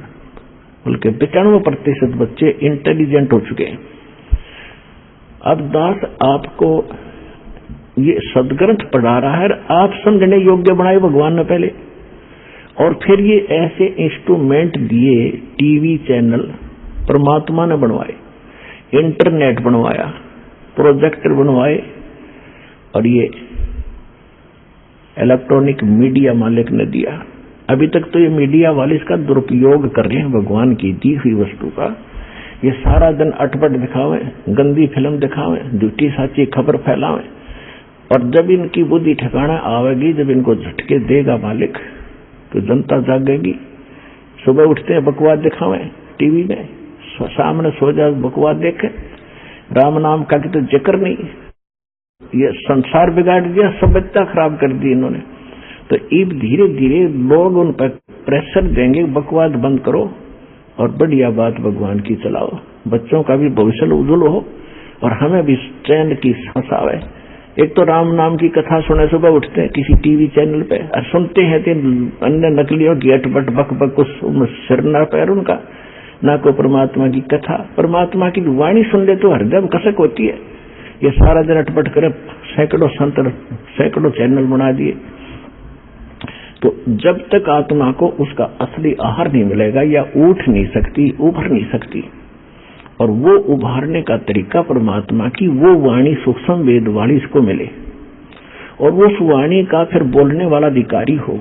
बल्कि 95% बच्चे इंटेलिजेंट हो चुके हैं। अब दास आपको ये सदग्रंथ पढ़ा रहा है, आप समझने योग्य बनाए भगवान ने पहले, और फिर ये ऐसे इंस्ट्रूमेंट दिए, टीवी चैनल परमात्मा ने बनवाए, इंटरनेट बनवाया, प्रोजेक्टर बनवाए, और ये इलेक्ट्रॉनिक मीडिया मालिक ने दिया। अभी तक तो ये मीडिया वाले इसका दुरुपयोग कर रहे हैं भगवान की दी हुई वस्तु का। ये सारा दिन अटपट दिखावे, गंदी फिल्म दिखावे, झूठी साची खबर फैलावे, और जब इनकी बुद्धि ठिकाना आवेगी, जब इनको झटके देगा मालिक, तो जनता जागेगी। सुबह उठते हैं बकवास दिखावे टीवी में, सामने सो जाए बकवास देखे, राम नाम का तो जिक्र नहीं। ये संसार बिगाड़ दिया, सभ्यता खराब कर दी इन्होंने। तो अब धीरे धीरे लोग उन पर प्रेशर देंगे, बकवास बंद करो और बढ़िया बात भगवान की चलाओ, बच्चों का भी भविष्य उज्जवल हो और हमें भी चैन की सांस आवे। एक तो राम नाम की कथा सुने, सुबह उठते हैं किसी टीवी चैनल पे और सुनते हैं तो अन्य नकलियों की अटपट बक बक, उस सिर न पैर उनका, ना को परमात्मा की कथा, परमात्मा की वाणी सुन ले तो हृदय में कसक होती है। ये सारा दिन अटपट करे, सैकड़ों संत, सैकड़ों चैनल बना दिए। तो जब तक आत्मा को उसका असली आहार नहीं मिलेगा, या उठ नहीं सकती, उभर नहीं सकती, और वो उभारने का तरीका परमात्मा की वो वाणी सूक्ष्म वेद वाणी इसको मिले, और वो उस वाणी का फिर बोलने वाला अधिकारी हो।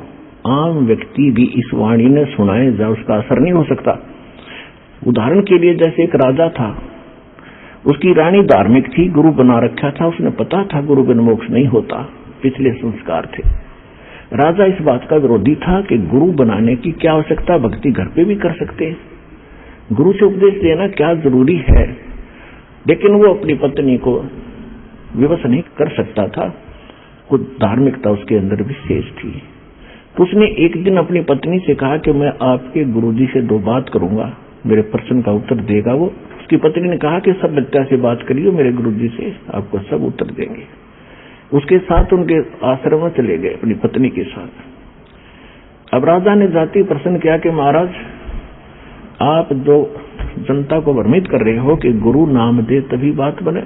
आम व्यक्ति भी इस वाणी ने सुनाए जा, उसका असर नहीं हो सकता। उदाहरण के लिए जैसे एक राजा था, उसकी रानी धार्मिक थी, गुरु बना रखा था, उसने पता था गुरु बिन मोक्ष नहीं होता, पिछले संस्कार थे। राजा इस बात का विरोधी था कि गुरु बनाने की क्या आवश्यकता, भक्ति घर पे भी कर सकते हैं, गुरु से उपदेश देना क्या जरूरी है। लेकिन वो अपनी पत्नी को विवश नहीं कर सकता था, कुछ धार्मिकता उसके अंदर विशेष थी। तो उसने एक दिन अपनी पत्नी से कहा कि मैं आपके गुरुजी से 2 बात करूंगा, मेरे प्रश्न का उत्तर देगा वो। उसकी पत्नी ने कहा कि सब बच्चा से बात करिए, मेरे गुरुजी से आपको सब उत्तर देंगे। उसके साथ उनके आश्रम में चले गए अपनी पत्नी के साथ। अब राजा ने जाति प्रश्न किया कि महाराज, आप जो जनता को भ्रमित कर रहे हो कि गुरु नाम दे तभी बात बने,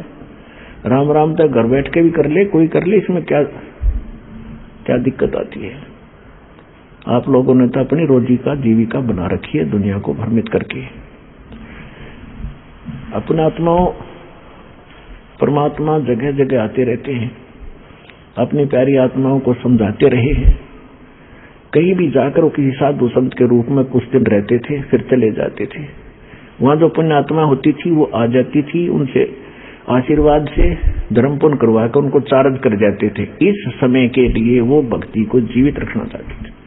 राम राम तक घर बैठ के भी कर ले, कोई कर ले, इसमें क्या क्या दिक्कत आती है? आप लोगों ने तो अपनी रोजी का जीविका बना रखी है दुनिया को भ्रमित करके। अपने आत्माओं, परमात्मा जगह जगह आते रहते हैं, अपनी प्यारी आत्माओं को समझाते रहे हैं। कहीं भी जाकर वो किसी साधु संत के रूप में कुछ दिन रहते थे, फिर चले जाते थे। वहां जो पुण्य आत्मा होती थी वो आ जाती थी, उनसे आशीर्वाद से धर्म पुण्य करवा कर उनको चार्ज कर जाते थे। इस समय के लिए वो भक्ति को जीवित रखना चाहते थे।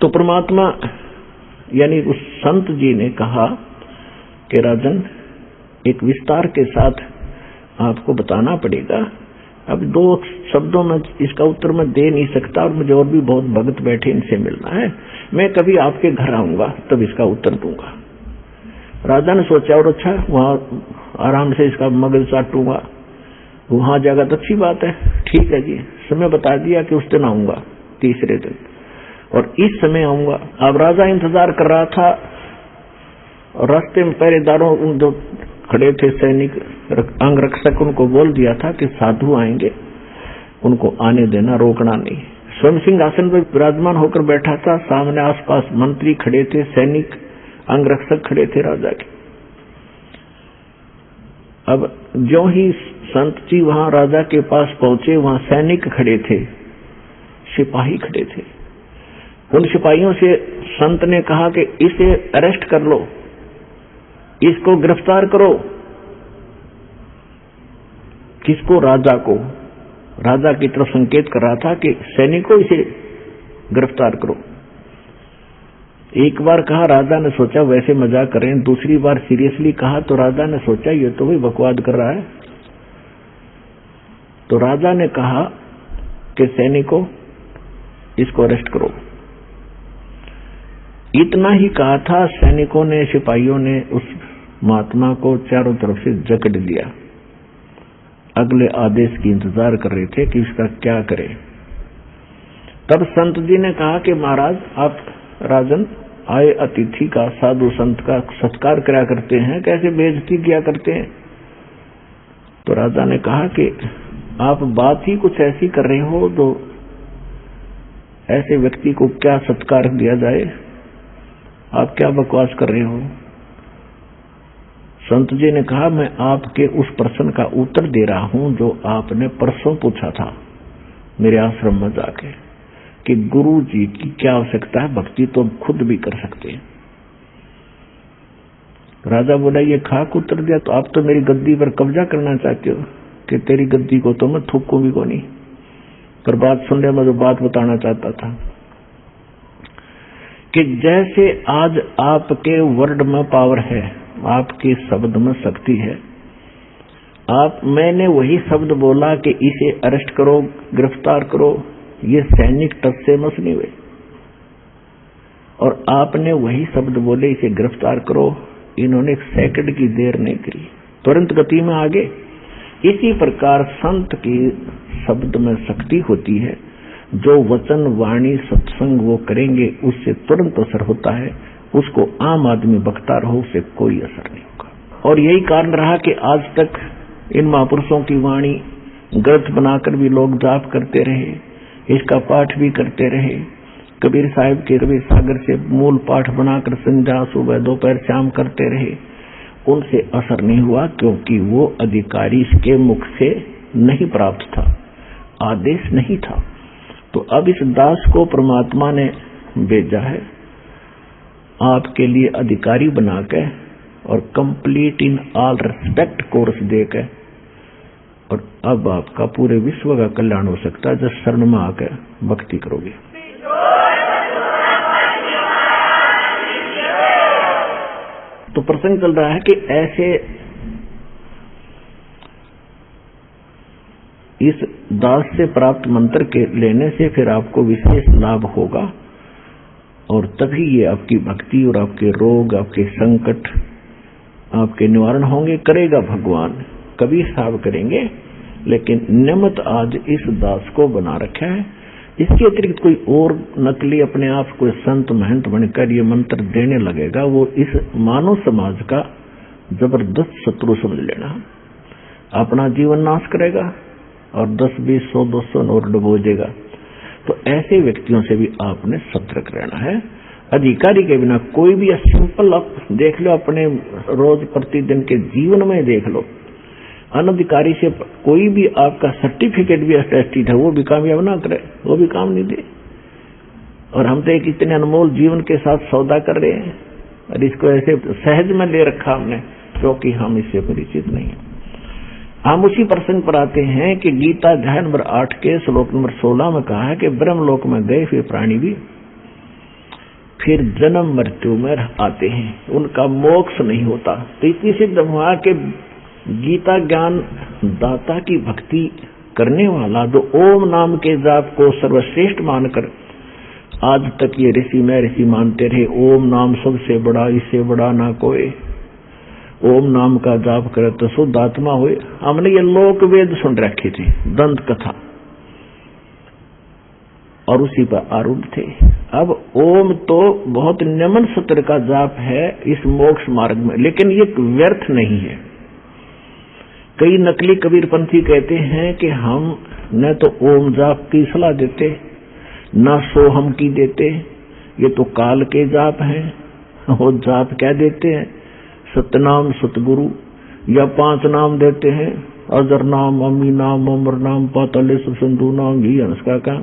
तो परमात्मा यानी उस संत जी ने कहा कि राजन, एक विस्तार के साथ आपको बताना पड़ेगा। अब 2 शब्दों में इसका उत्तर मैं दे नहीं सकता, और मुझे और भी बहुत भक्त बैठे, इनसे मिलना है। मैं कभी आपके घर आऊंगा तब इसका उत्तर दूंगा। राजा ने सोचा, और अच्छा वहां आराम से इसका मगज चाटूंगा, वहां जाएगा तो अच्छी बात है, ठीक है जी। समय बता दिया कि उस दिन आऊंगा, तीसरे दिन, और इस समय आऊंगा। अब राजा इंतजार कर रहा था, और रास्ते में पहरेदारों जो खड़े थे सैनिक अंगरक्षक, उनको बोल दिया था कि साधु आएंगे, उनको आने देना, रोकना नहीं। स्वयं सिंहासन पर विराजमान होकर बैठा था, सामने आसपास मंत्री खड़े थे, सैनिक अंगरक्षक खड़े थे राजा के। अब जो ही संत जी वहां राजा के पास पहुंचे, वहां सैनिक खड़े थे, सिपाही खड़े थे। उन सिपाहियों से संत ने कहा कि इसे अरेस्ट कर लो, इसको गिरफ्तार करो। किसको? राजा को। राजा की तरफ संकेत कर रहा था कि सैनिकों इसे गिरफ्तार करो। एक बार कहा, राजा ने सोचा वैसे मजाक कर रहे हैं, दूसरी बार सीरियसली कहा तो राजा ने सोचा ये तो भाई बकवाद कर रहा है। तो राजा ने कहा कि सैनिकों इसको अरेस्ट करो। इतना ही कहा था, सैनिकों ने, सिपाहियों ने उस महात्मा को चारों तरफ से जकड़ लिया। अगले आदेश की इंतजार कर रहे थे कि इसका क्या करें। तब संत जी ने कहा कि महाराज, आप राजन आए अतिथि का, साधु संत का सत्कार किया करते हैं, कैसे बेइज्जती किया करते हैं। तो राजा ने कहा कि आप बात ही कुछ ऐसी कर रहे हो तो ऐसे व्यक्ति को क्या सत्कार दिया जाए, आप क्या बकवास कर रहे हो। संत जी ने कहा, मैं आपके उस प्रश्न का उत्तर दे रहा हूं जो आपने परसों पूछा था मेरे आश्रम में जाके, कि गुरु जी की क्या आवश्यकता है, भक्ति तो खुद भी कर सकते हैं। राजा बोला, ये खाक उत्तर दिया, तो आप तो मेरी गद्दी पर कब्जा करना चाहते हो कि तेरी गद्दी को तो मैं थूकूं भी को नहीं। पर बात सुनने में जो बात बताना चाहता था कि जैसे आज आपके वर्ड में पावर है, आपके शब्द में शक्ति है, मैंने वही शब्द बोला कि इसे अरेस्ट करो, गिरफ्तार करो, ये सैनिक टस से मस नहीं हुए, और आपने वही शब्द बोले इसे गिरफ्तार करो, इन्होंने एक सेकंड की देर नहीं करी, तुरंत गति में आगे। इसी प्रकार संत की शब्द में शक्ति होती है, जो वचन वाणी सत्संग वो करेंगे उससे तुरंत असर होता है, उसको आम आदमी बकता रहो उससे कोई असर नहीं होगा। और यही कारण रहा कि आज तक इन महापुरुषों की वाणी ग्रंथ बनाकर भी लोग जाप करते रहे, इसका पाठ भी करते रहे। कबीर साहिब के कबीर सागर से मूल पाठ बनाकर संध्या, सुबह, दोपहर, शाम करते रहे, उनसे असर नहीं हुआ, क्योंकि वो अधिकारी के मुख से नहीं प्राप्त था, आदेश नहीं था। तो अब इस दास को परमात्मा ने भेजा है आपके लिए अधिकारी बनाकर, और complete in all respect course देकर, और अब आपका पूरे विश्व का कल्याण हो सकता है जब शरण में आकर भक्ति करोगे। तो प्रसंग चल रहा है कि ऐसे इस दास से प्राप्त मंत्र के लेने से फिर आपको विशेष लाभ होगा, और तभी ये आपकी भक्ति और आपके रोग, आपके संकट, आपके निवारण होंगे। करेगा भगवान, कबीर साहब करेंगे, लेकिन निमित्त आज इस दास को बना रखा है। इसके अतिरिक्त कोई और नकली अपने आप कोई संत महंत बनकर ये मंत्र देने लगेगा, वो इस मानव समाज का जबरदस्त शत्रु समझ लेना। अपना जीवन नाश करेगा और 10, 20, 100, 200 और डुबो देगा। तो ऐसे व्यक्तियों से भी आपने सतर्क रहना है। अधिकारी के बिना कोई भी सिंपल आप देख लो, अपने रोज प्रतिदिन के जीवन में देख लो, अनधिकारी से कोई भी आपका सर्टिफिकेट भी अटेस्टेड है, वो भी कामयाब ना करे, वो भी काम नहीं दे। और हम तो एक इतने अनमोल जीवन के साथ सौदा कर रहे हैं, और इसको ऐसे सहज में ले रखा हमने, क्योंकि हम इससे परिचित नहीं है। हम उसी प्रसंग पर आते हैं कि गीता अध्याय नंबर 8 के श्लोक नंबर 16 में कहा है कि ब्रह्मलोक में गए फिर प्राणी भी फिर जन्म मृत्यु में आते हैं, उनका मोक्ष नहीं होता। तो इतनी सिद्ध हुआ कि गीता ज्ञान दाता की भक्ति करने वाला, जो ओम नाम के जाप को सर्वश्रेष्ठ मानकर आज तक ये ऋषि मैं ऋषि मानते रहे, ओम नाम सबसे बड़ा, इससे बड़ा ना कोई, ओम नाम का जाप करे तो शुद्ध आत्मा हुए। हमने ये लोक वेद सुन रखी थी, दंत कथा, और उसी पर आरूढ़ थे। अब ओम तो बहुत निम्न सत्र का जाप है इस मोक्ष मार्ग में, लेकिन ये व्यर्थ नहीं है। कई नकली कबीरपंथी कहते हैं कि हम न तो ओम जाप की सलाह देते, न सोहम की देते, ये तो काल के जाप हैं। वो जाप क्या देते हैं? सतनाम सतगुरु, या 5 नाम देते हैं, अजर नाम, अमी नाम, अमर नाम, पातालेश्वर सिंधु नाम, घी हंस का।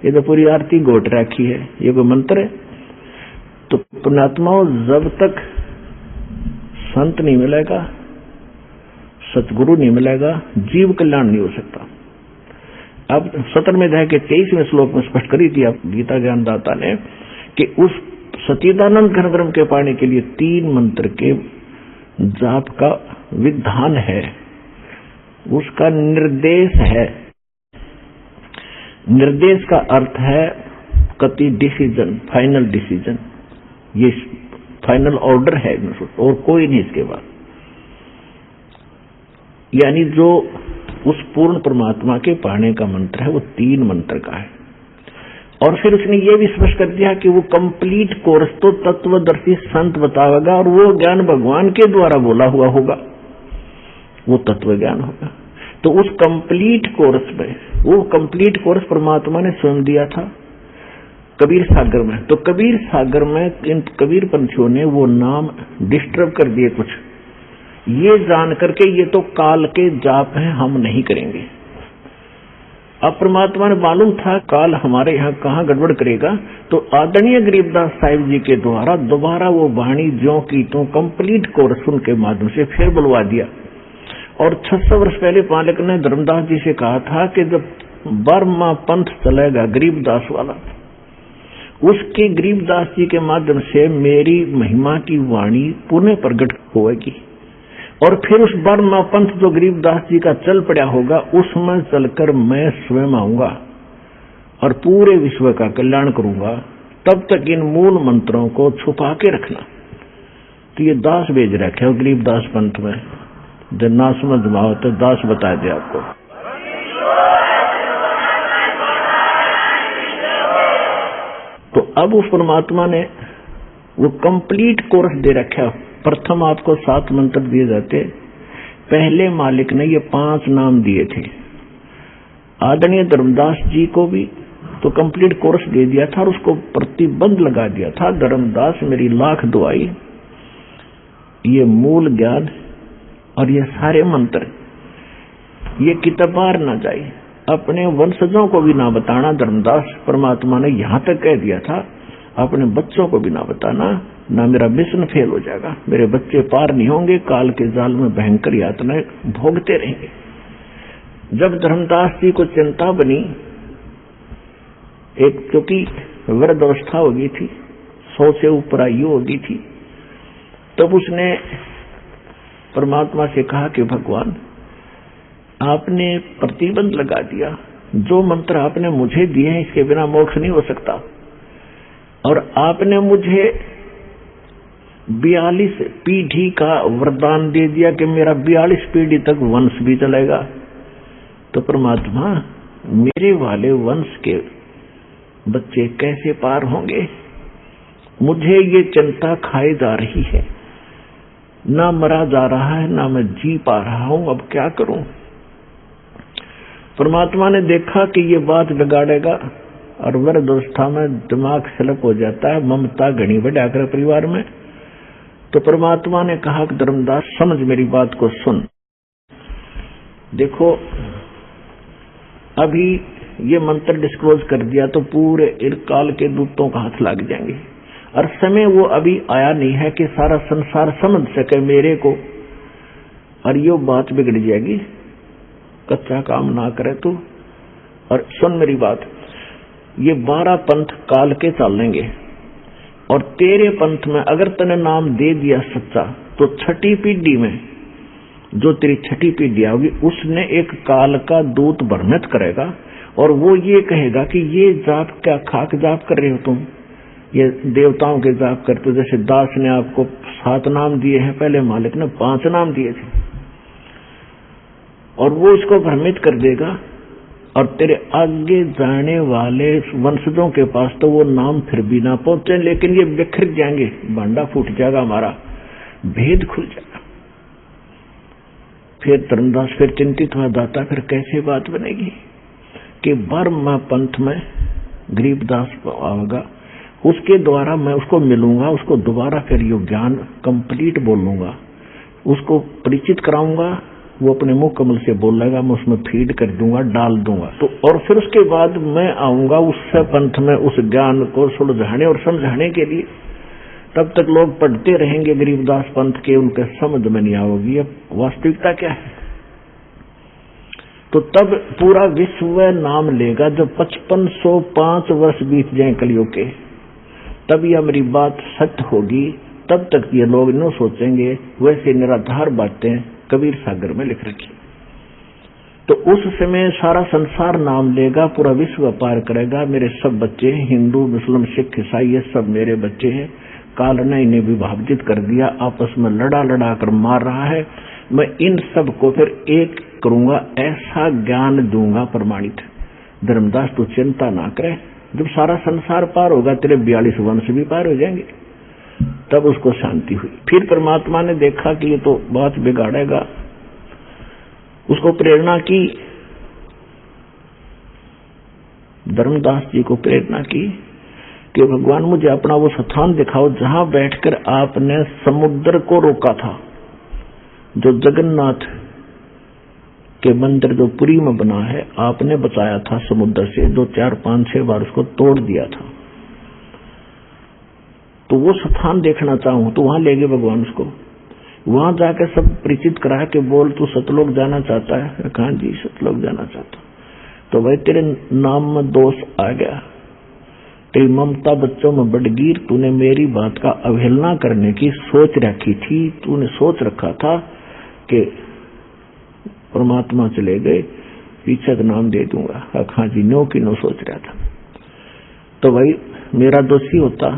ये तो पूरी आरती गोट रखी है, ये कोई मंत्र है? तो पुण्यात्माओं, जब तक संत नहीं मिलेगा, सतगुरु नहीं मिलेगा, जीव कल्याण नहीं हो सकता। अब 17वें अध्याय के 23वें श्लोक में स्पष्ट करी थी आप गीता ज्ञानदाता ने कि उस सच्चिदानंद घनब्रह्म के पाने के लिए 3 मंत्र के जाप का विधान है, उसका निर्देश है। निर्देश का अर्थ है कति डिसीजन, फाइनल डिसीजन, ये फाइनल ऑर्डर है और कोई नहीं इसके बाद। यानी जो उस पूर्ण परमात्मा के पाने का मंत्र है वो 3 मंत्र का है। और फिर उसने ये भी स्पष्ट कर दिया कि वो कंप्लीट कोर्स तो तत्वदर्शी संत बतावेगा, और वो ज्ञान भगवान के द्वारा बोला हुआ होगा, वो तत्व ज्ञान होगा। तो उस कंप्लीट कोर्स में, वो कंप्लीट कोर्स परमात्मा ने स्वयं दिया था कबीर सागर में। तो कबीर सागर में इन कबीर पंथियों ने वो नाम डिस्टर्ब कर दिए कुछ, ये जान करके ये तो काल के जाप हैं, हम नहीं करेंगे। अब परमात्मा ने मालूम था काल हमारे यहाँ कहाँ गड़बड़ करेगा, तो आदरणीय गरीबदास साहिब जी के द्वारा दोबारा वो वाणी ज्यों की तो कंप्लीट कोर्स उनके माध्यम से फिर बुलवा दिया। और 600 वर्ष पहले पालक ने धर्मदास जी से कहा था कि जब 12वां पंथ चलेगा गरीबदास वाला, उसके गरीबदास जी के माध्यम से मेरी महिमा की वाणी पुनः प्रकट होगी, और फिर उस 12वां पंथ जो गरीबदास जी का चल पड़ा होगा उसमें चलकर मैं स्वयं आऊंगा और पूरे विश्व का कल्याण करूंगा। तब तक इन मूल मंत्रों को छुपा के रखना। तो ये दास भेज रखे हो गरीबदास पंथ में, जब ना समझ माओ तो दास बता दे आपको। तो अब उस परमात्मा ने वो कंप्लीट कोर्स दे रखा। प्रथम आपको 7 मंत्र दिए जाते, पहले मालिक ने ये 5 नाम दिए थे। आदरणीय धर्मदास जी को भी तो कंप्लीट कोर्स दे दिया था और उसको प्रतिबंध लगा दिया था, धर्मदास मेरी लाख दुआई, ये मूल ज्ञान और ये सारे मंत्र ये किताबार ना जाए, अपने वंशजों को भी ना बताना। धर्मदास परमात्मा ने यहां तक कह दिया था, अपने बच्चों को भी ना बताना, ना मेरा मिशन फेल हो जाएगा, मेरे बच्चे पार नहीं होंगे, काल के जाल में भयंकर यातनाएं भोगते रहेंगे। जब धर्मदास जी को चिंता बनी, एक क्योंकि वृद्ध अवस्था हो गई थी, 100 से ऊपर आयु हो गई थी, तब उसने परमात्मा से कहा कि भगवान आपने प्रतिबंध लगा दिया, जो मंत्र आपने मुझे दिए हैं इसके बिना मोक्ष नहीं हो सकता, और आपने मुझे 42 पीढ़ी का वरदान दे दिया कि मेरा 42 पीढ़ी तक वंश भी चलेगा। तो परमात्मा मेरे वाले वंश के बच्चे कैसे पार होंगे? मुझे ये चिंता खाई जा रही है, ना मरा जा रहा है ना मैं जी पा रहा हूं, अब क्या करूं? परमात्मा ने देखा कि ये बात बिगाड़ेगा और वृद्ध अवस्था में दिमाग स्लिप हो जाता है, ममता घनी बढ़ा कर परिवार में। तो परमात्मा ने कहा कि धर्मदास समझ मेरी बात को सुन, देखो अभी ये मंत्र डिस्क्लोज कर दिया तो पूरे काल के दूतों का हाथ लग जाएंगे, और समय वो अभी आया नहीं है कि सारा संसार समझ सके मेरे को, और ये बात बिगड़ जाएगी। कच्चा काम ना करे तू, और सुन मेरी बात, ये 12 पंथ काल के चलेंगे, और तेरे पंथ में अगर तने नाम दे दिया सच्चा, तो 6ठी पीढ़ी में जो तेरी 6ठी पीढ़ी होगी उसने एक काल का दूत भ्रमित करेगा, और वो ये कहेगा कि ये जाप क्या खाक जाप कर रहे हो तुम, ये देवताओं के जाप करते, जैसे दास ने आपको 7 नाम दिए हैं, पहले मालिक ने 5 नाम दिए थे, और वो इसको भ्रमित कर देगा, और तेरे आगे जाने वाले वंशजों के पास तो वो नाम फिर भी ना पहुंचे, लेकिन ये बिखर जाएंगे, भांडा फूट जाएगा, हमारा भेद खुल जाएगा। फिर धर्मदास फिर चिंतित हुआ, दाता फिर कैसे बात बनेगी कि बर्मा पंथ में गरीबदास आएगा, उसके द्वारा मैं उसको मिलूंगा, उसको दोबारा फिर यो ज्ञान कंप्लीट बोलूंगा, उसको परिचित कराऊंगा, वो अपने मुंह कमल से बोलेगा, मैं उसमें फीड कर दूंगा, डाल दूंगा, तो और फिर उसके बाद मैं आऊंगा उस पंथ में उस ज्ञान को सुलझाने और समझाने के लिए। तब तक लोग पढ़ते रहेंगे गरीबदास पंथ के, उनके समझ में नहीं आओगी अब वास्तविकता क्या है। तो तब पूरा विश्व नाम लेगा, जब 5505 वर्ष बीत जाए कलयुग के, तब ये मेरी बात सत्य होगी। तब तक ये लोग न सोचेंगे वैसे निराधार बातें कबीर सागर में लिख रखी। तो उस समय सारा संसार नाम लेगा, पूरा विश्व पार करेगा, मेरे सब बच्चे हैं, हिंदू मुस्लिम सिख ईसाई ये सब मेरे बच्चे हैं, काल ने इन्हें विभाजित कर दिया, आपस में लड़ा लड़ा कर मार रहा है, मैं इन सब को फिर एक करूंगा, ऐसा ज्ञान दूंगा प्रमाणित। धर्मदास तू चिंता ना करे, जब सारा संसार पार होगा तेरे 42 वंश भी पार हो जाएंगे। तब उसको शांति हुई। फिर परमात्मा ने देखा कि ये तो बात बिगाड़ेगा, उसको प्रेरणा की, धर्मदास जी को प्रेरणा की कि भगवान मुझे अपना वो स्थान दिखाओ जहां बैठकर आपने समुद्र को रोका था, जो जगन्नाथ के मंदिर जो पुरी में बना है, आपने बचाया था समुद्र से, जो 4, 5, 6 बार उसको तोड़ दिया था। तो वो स्थान देखना चाहूं, तो वहां ले गए भगवान उसको, वहां जाकर सब परिचित करा के बोल तू सतलोक जाना चाहता है? कहा जी सतलोक जाना चाहता। तो भाई तेरे नाम में दोष आ गया, तेरी ममता बच्चों में बढ़, तूने मेरी बात का अवहेलना करने की सोच रखी थी, तूने सोच रखा था कि परमात्मा चले गए पीछे का नाम दे दूंगा। हाँ जी, नो की नो सोच रहा था। तो भाई मेरा दोषी होता,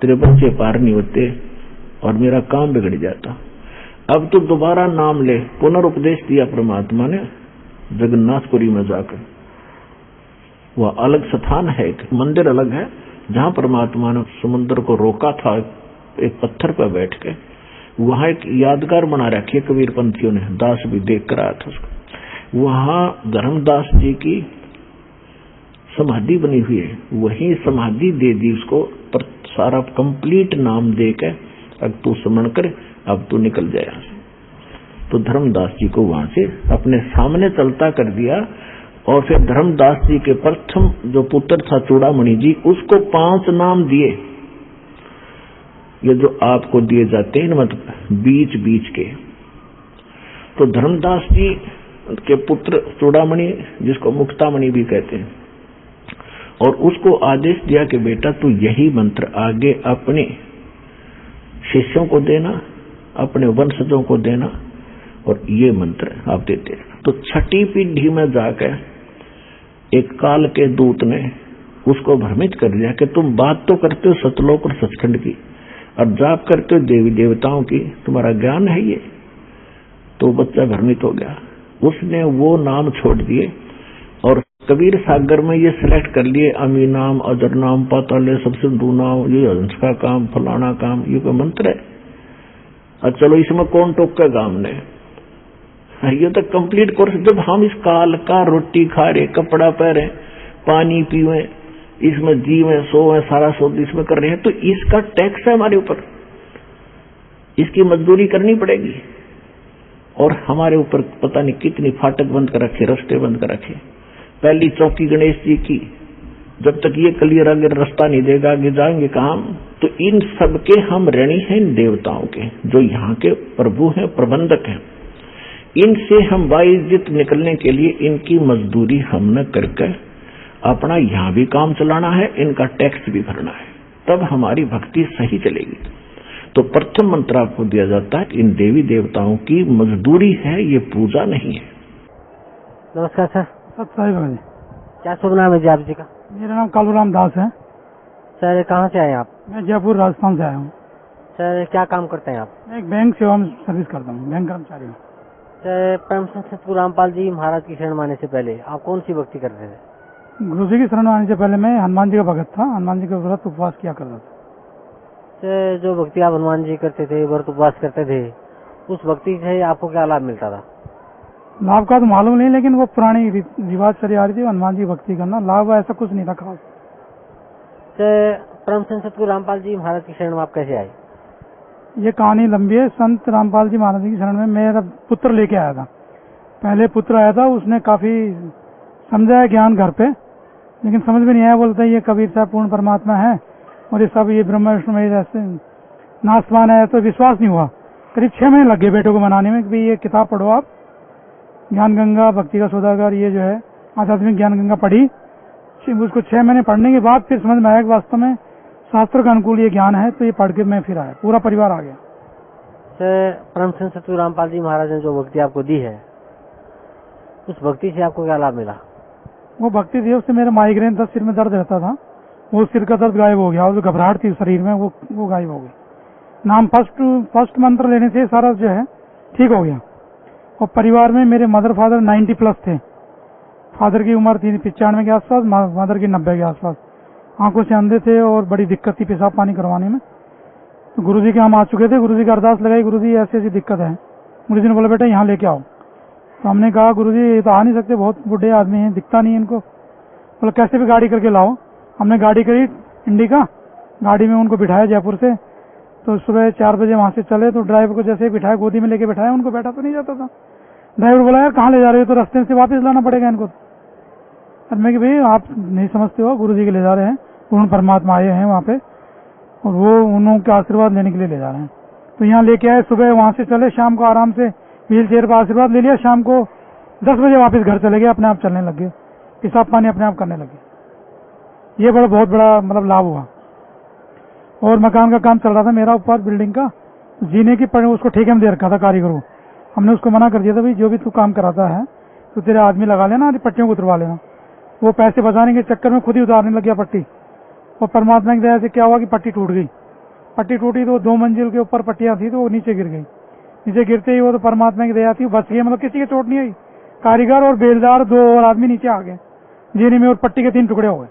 तेरे बच्चे पार नहीं होते और मेरा काम बिगड़ जाता। अब तो दोबारा नाम ले, पुनरुपदेश दिया परमात्मा ने जगन्नाथपुरी में जाकर। वह अलग स्थान है, एक मंदिर अलग है, जहां परमात्मा ने समुद्र को रोका था एक पत्थर पर बैठ के। वहां एक यादगार बना रखी है कबीर पंथियों ने, दास भी देख कर आया था उसको। वहां धर्मदास जी की समाधि बनी हुई है, वही समाधि दे दी उसको, पर सारा कंप्लीट नाम दे के अब तू स्मरण कर, अब तू निकल जाए। तो धर्मदास जी को वहां से अपने सामने चलता कर दिया। और फिर धर्मदास जी के प्रथम जो पुत्र था चूड़ामणि जी, उसको 5 नाम दिए, ये जो आपको दिए जाते हैं मतलब बीच बीच के। तो धर्मदास जी के पुत्र चूड़ामणि, जिसको मुक्तामणि भी कहते हैं, और उसको आदेश दिया कि बेटा तू यही मंत्र आगे अपने शिष्यों को देना, अपने वंशजों को देना, और ये मंत्र आप देते हैं। तो 6ठी पीढ़ी में जाकर एक काल के दूत ने उसको भ्रमित कर दिया कि तुम बात तो करते हो सतलोक और सचखंड की, और जाप करते हो देवी देवताओं की, तुम्हारा ज्ञान है ये। तो बच्चा भ्रमित हो गया, उसने वो नाम छोड़ दिए और कबीर सागर में ये सिलेक्ट कर लिए, अमी नाम, अजर नाम, पाताल सबसे नाम, ये हंस का काम, फलाना काम, ये कोई मंत्र है? और चलो इसमें कौन टोकेगा हमने, ये तो कंप्लीट कोर्स। जब हम इस काल का रोटी खा रहे, कपड़ा पहरे, पानी पीवे, इसमें जीवे सोवे, सारा शोध इसमें कर रहे हैं, तो इसका टैक्स है हमारे ऊपर, इसकी मजदूरी करनी पड़ेगी। और हमारे ऊपर पता नहीं कितनी फाटक बंद कर रखे, रास्ते बंद कर रखे। पहली चौकी गणेश जी की, जब तक ये क्लियर आगे रास्ता नहीं देगा आगे जाएंगे कहां। तो इन सबके हम ऋणी हैं इन देवताओं के, जो यहाँ के प्रभु हैं, प्रबंधक हैं। इनसे हम बाइज्जत निकलने के लिए इनकी मजदूरी हमने करके अपना यहाँ भी काम चलाना है, इनका टैक्स भी भरना है, तब हमारी भक्ति सही चलेगी। तो प्रथम मंत्र आपको दिया जाता है, इन देवी देवताओं की मजदूरी है, ये पूजा नहीं है। नमस्कार सर। सत्साई भाई, क्या शुभ नाम है जी आप जी का? मेरा नाम कालूराम दास है। सर कहाँ से आए आप? मैं जयपुर राजस्थान से आया हूँ। सर क्या काम करते हैं आप? मैं एक बैंक सेवा में सर्विस करता हूँ, बैंक कर्मचारी हूँ। सर परम संत सतगुरु रामपाल जी महाराज की शरण माने से पहले आप कौन सी भक्ति करते थे? गुरु जी की शरण आने से पहले मैं हनुमान जी का भगत था, हनुमान जी के व्रत उपवास किया करता था। सर जो भक्ति आप हनुमान जी करते थे, व्रत उपवास करते थे, उस भक्ति से आपको क्या लाभ मिलता था? लाभ का तो मालूम नहीं, लेकिन वो पुरानी रिवाज चली आ रही थी हनुमान जी भक्ति करना। लाभ ऐसा कुछ नहीं था खास। सर परम संत सतगुरु रामपाल जी महाराज की शरण में आप कैसे आए? ये कहानी लंबी है। संत रामपाल जी महाराज की शरण में मेरा पुत्र लेके आया था। पहले पुत्र आया था, उसने काफी समझाया ज्ञान घर पे, लेकिन समझ में नहीं आया। बोलता है ये कबीर साहब पूर्ण परमात्मा है और ये सब ये ब्रह्मा विष्णु महेश ऐसे नासवान है, तो विश्वास नहीं हुआ। करीब 6 महीने लग गए बेटे को मनाने में कि भाई ये किताब पढ़ो आप, ज्ञान गंगा भक्ति का सौदागर, ये जो है आध्यात्मिक ज्ञान गंगा पढ़ी। उसको 6 महीने पढ़ने के बाद फिर समझ में आया कि वास्तव में शास्त्र का अनुकूल ये ज्ञान है, तो ये पढ़ के मैं फिर आया, पूरा परिवार आ गया। सर परम संत सतगुरु रामपाल जी महाराज ने जो भक्ति आपको दी है, उस भक्ति से आपको क्या लाभ मिला? वो भक्ति थी, उससे मेरा माइग्रेन था, सिर में दर्द रहता था, वो सिर का दर्द गायब हो गया और जो घबराहट थी शरीर में वो गायब हो गई। नाम फर्स्ट मंत्र लेने से सारा जो है ठीक हो गया। और परिवार में मेरे मदर फादर 90 प्लस थे। फादर की उम्र थी 95 के आसपास, मदर की 90 के आसपास। आंखों से अंधे थे और बड़ी दिक्कत थी पेशाब पानी करवाने में। तो गुरुजी के हम आ चुके थे, गुरुजी का अरदास लगाई, गुरुजी ऐसी ऐसी दिक्कत है। गुरुजी ने बोला बेटा यहाँ लेके आओ। तो हमने कहा गुरुजी ये तो आ नहीं सकते, बहुत बुढ़े आदमी हैं, दिखता नहीं इनको। बोला कैसे भी गाड़ी करके लाओ। हमने गाड़ी करी इंडिका, गाड़ी में उनको बिठाया जयपुर से। तो सुबह 4 बजे वहां से चले, तो ड्राइवर को जैसे बिठाया, गोदी में लेके बिठाया, उनको बैठा तो नहीं जाता था। ड्राइवर बोला यार कहाँ ले जा रहे हो? तो रास्ते से वापस लाना पड़ेगा इनको। और मैं कि भाई आप नहीं समझते हो, गुरुजी के ले जा रहे हैं, पूर्ण परमात्मा आए हैं वहाँ पे और वो उनके आशीर्वाद लेने के लिए ले जा रहे हैं। तो यहाँ लेके आए, सुबह वहां से चले, शाम को आराम से व्हील चेयर पर आशीर्वाद ले लिया। शाम को 10 बजे वापस घर चले गए, अपने आप चलने लगे, पेशाब पानी अपने आप करने लगे। ये बहुत बड़ा मतलब लाभ हुआ। और मकान का काम चल रहा था मेरा ऊपर बिल्डिंग का, जीने की उसको ठेके में दे रखा था कारीगर को। हमने उसको मना कर दिया था भाई जो भी तू काम कराता है तो तेरे आदमी लगा लेना, पट्टियों को उतरवा लेना। वो पैसे बचाने के चक्कर में खुद ही उतारने लग गया पट्टी। और परमात्मा की दया से क्या हुआ कि पट्टी टूट गई। पट्टी टूटी तो 2 मंजिल के ऊपर पट्टियां थी, तो वो नीचे गिर गई। नीचे गिरते ही वो तो परमात्मा की दया थी, बच गए, मतलब किसी की चोट नहीं आई। कारीगर और बेलदार 2 और आदमी नीचे आ गए जीने में और पट्टी के 3 टुकड़े हो गए।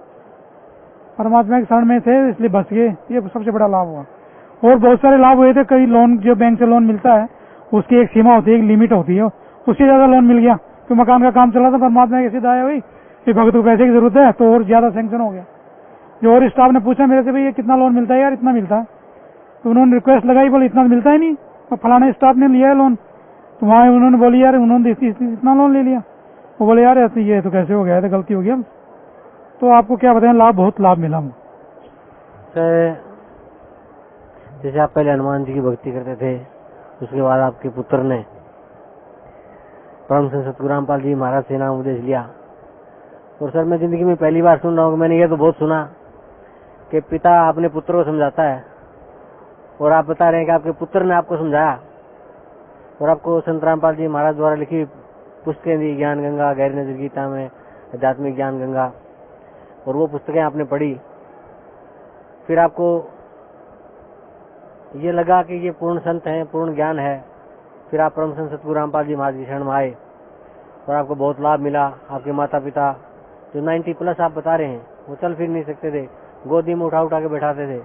परमात्मा के शरण में थे इसलिए बच गए। ये सबसे बड़ा लाभ हुआ। और बहुत सारे लाभ हुए थे। कई लोन जो बैंक से लोन मिलता है उसकी एक सीमा होती है, एक लिमिट होती है, उससे ज्यादा लोन मिल गया। तो मकान का काम चला था, परमात्मा की सीधा आया हुई कि भगत को पैसे की जरूरत है, तो और ज्यादा सैंक्शन हो गया। जो और स्टाफ ने पूछा मेरे से भाई ये कितना लोन मिलता है यार? इतना मिलता है। तो उन्होंने रिक्वेस्ट लगाई, बोले इतना मिलता ही नहीं, और फलाने स्टाफ ने लिया है लोन। तो वहां उन्होंने बोली यार उन्होंने इतना लोन ले लिया। वो बोले यार ऐसे ये तो कैसे हो गया, तो गलती हो गया। तो आपको क्या बताएं, बहुत लाभ मिला। सर जैसे आप पहले हनुमान जी की भक्ति करते थे, उसके बाद आपके पुत्र ने परम संत सतगुरु रामपाल जी महाराज से नाम उपदेश लिया। और सर मैं जिंदगी में पहली बार सुन रहा हूँ, मैंने ये तो बहुत सुना कि पिता अपने पुत्र को समझाता है, और आप बता रहे हैं कि आपके पुत्र ने आपको समझाया और आपको संत रामपाल जी महाराज द्वारा लिखी पुस्तकें दी, ज्ञान गंगा, गहरी नजर गीता में आध्यात्मिक ज्ञान गंगा, और वो पुस्तकें आपने पढ़ी। फिर आपको ये लगा कि ये पूर्ण संत हैं, पूर्ण ज्ञान है। फिर आप परम संत सतगुरु रामपाल जी महाराज की शरण में आए और आपको बहुत लाभ मिला। आपके माता पिता जो 90 प्लस आप बता रहे हैं, वो चल फिर नहीं सकते थे, गोदी में उठा के बैठाते थे,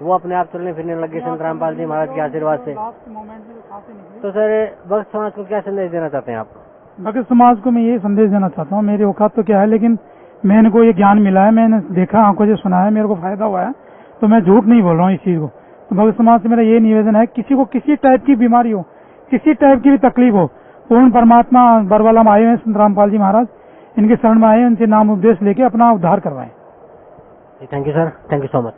वो अपने आप चलने फिरने लगे संत रामपाल जी महाराज के आशीर्वाद से। तो सर भक्त समाज को क्या संदेश देना चाहते हैं आप? भक्त समाज को मैं ये संदेश देना चाहता हूँ, मेरी औकात तो क्या है, लेकिन मैंने को ये ज्ञान मिला है, मैंने देखा, आंखों से सुना है, मेरे को फायदा हुआ है, तो मैं झूठ नहीं बोल रहा हूँ इस चीज को। तो भक्त समाज से मेरा ये निवेदन है, किसी को किसी टाइप की बीमारी हो, किसी टाइप की भी तकलीफ हो, पूर्ण परमात्मा बरवाला में आए हैं संत रामपाल जी महाराज, इनके शरण में आए, इनसे नाम उपदेश लेके अपना उद्धार करवाएं। Thank you sir, thank you so much.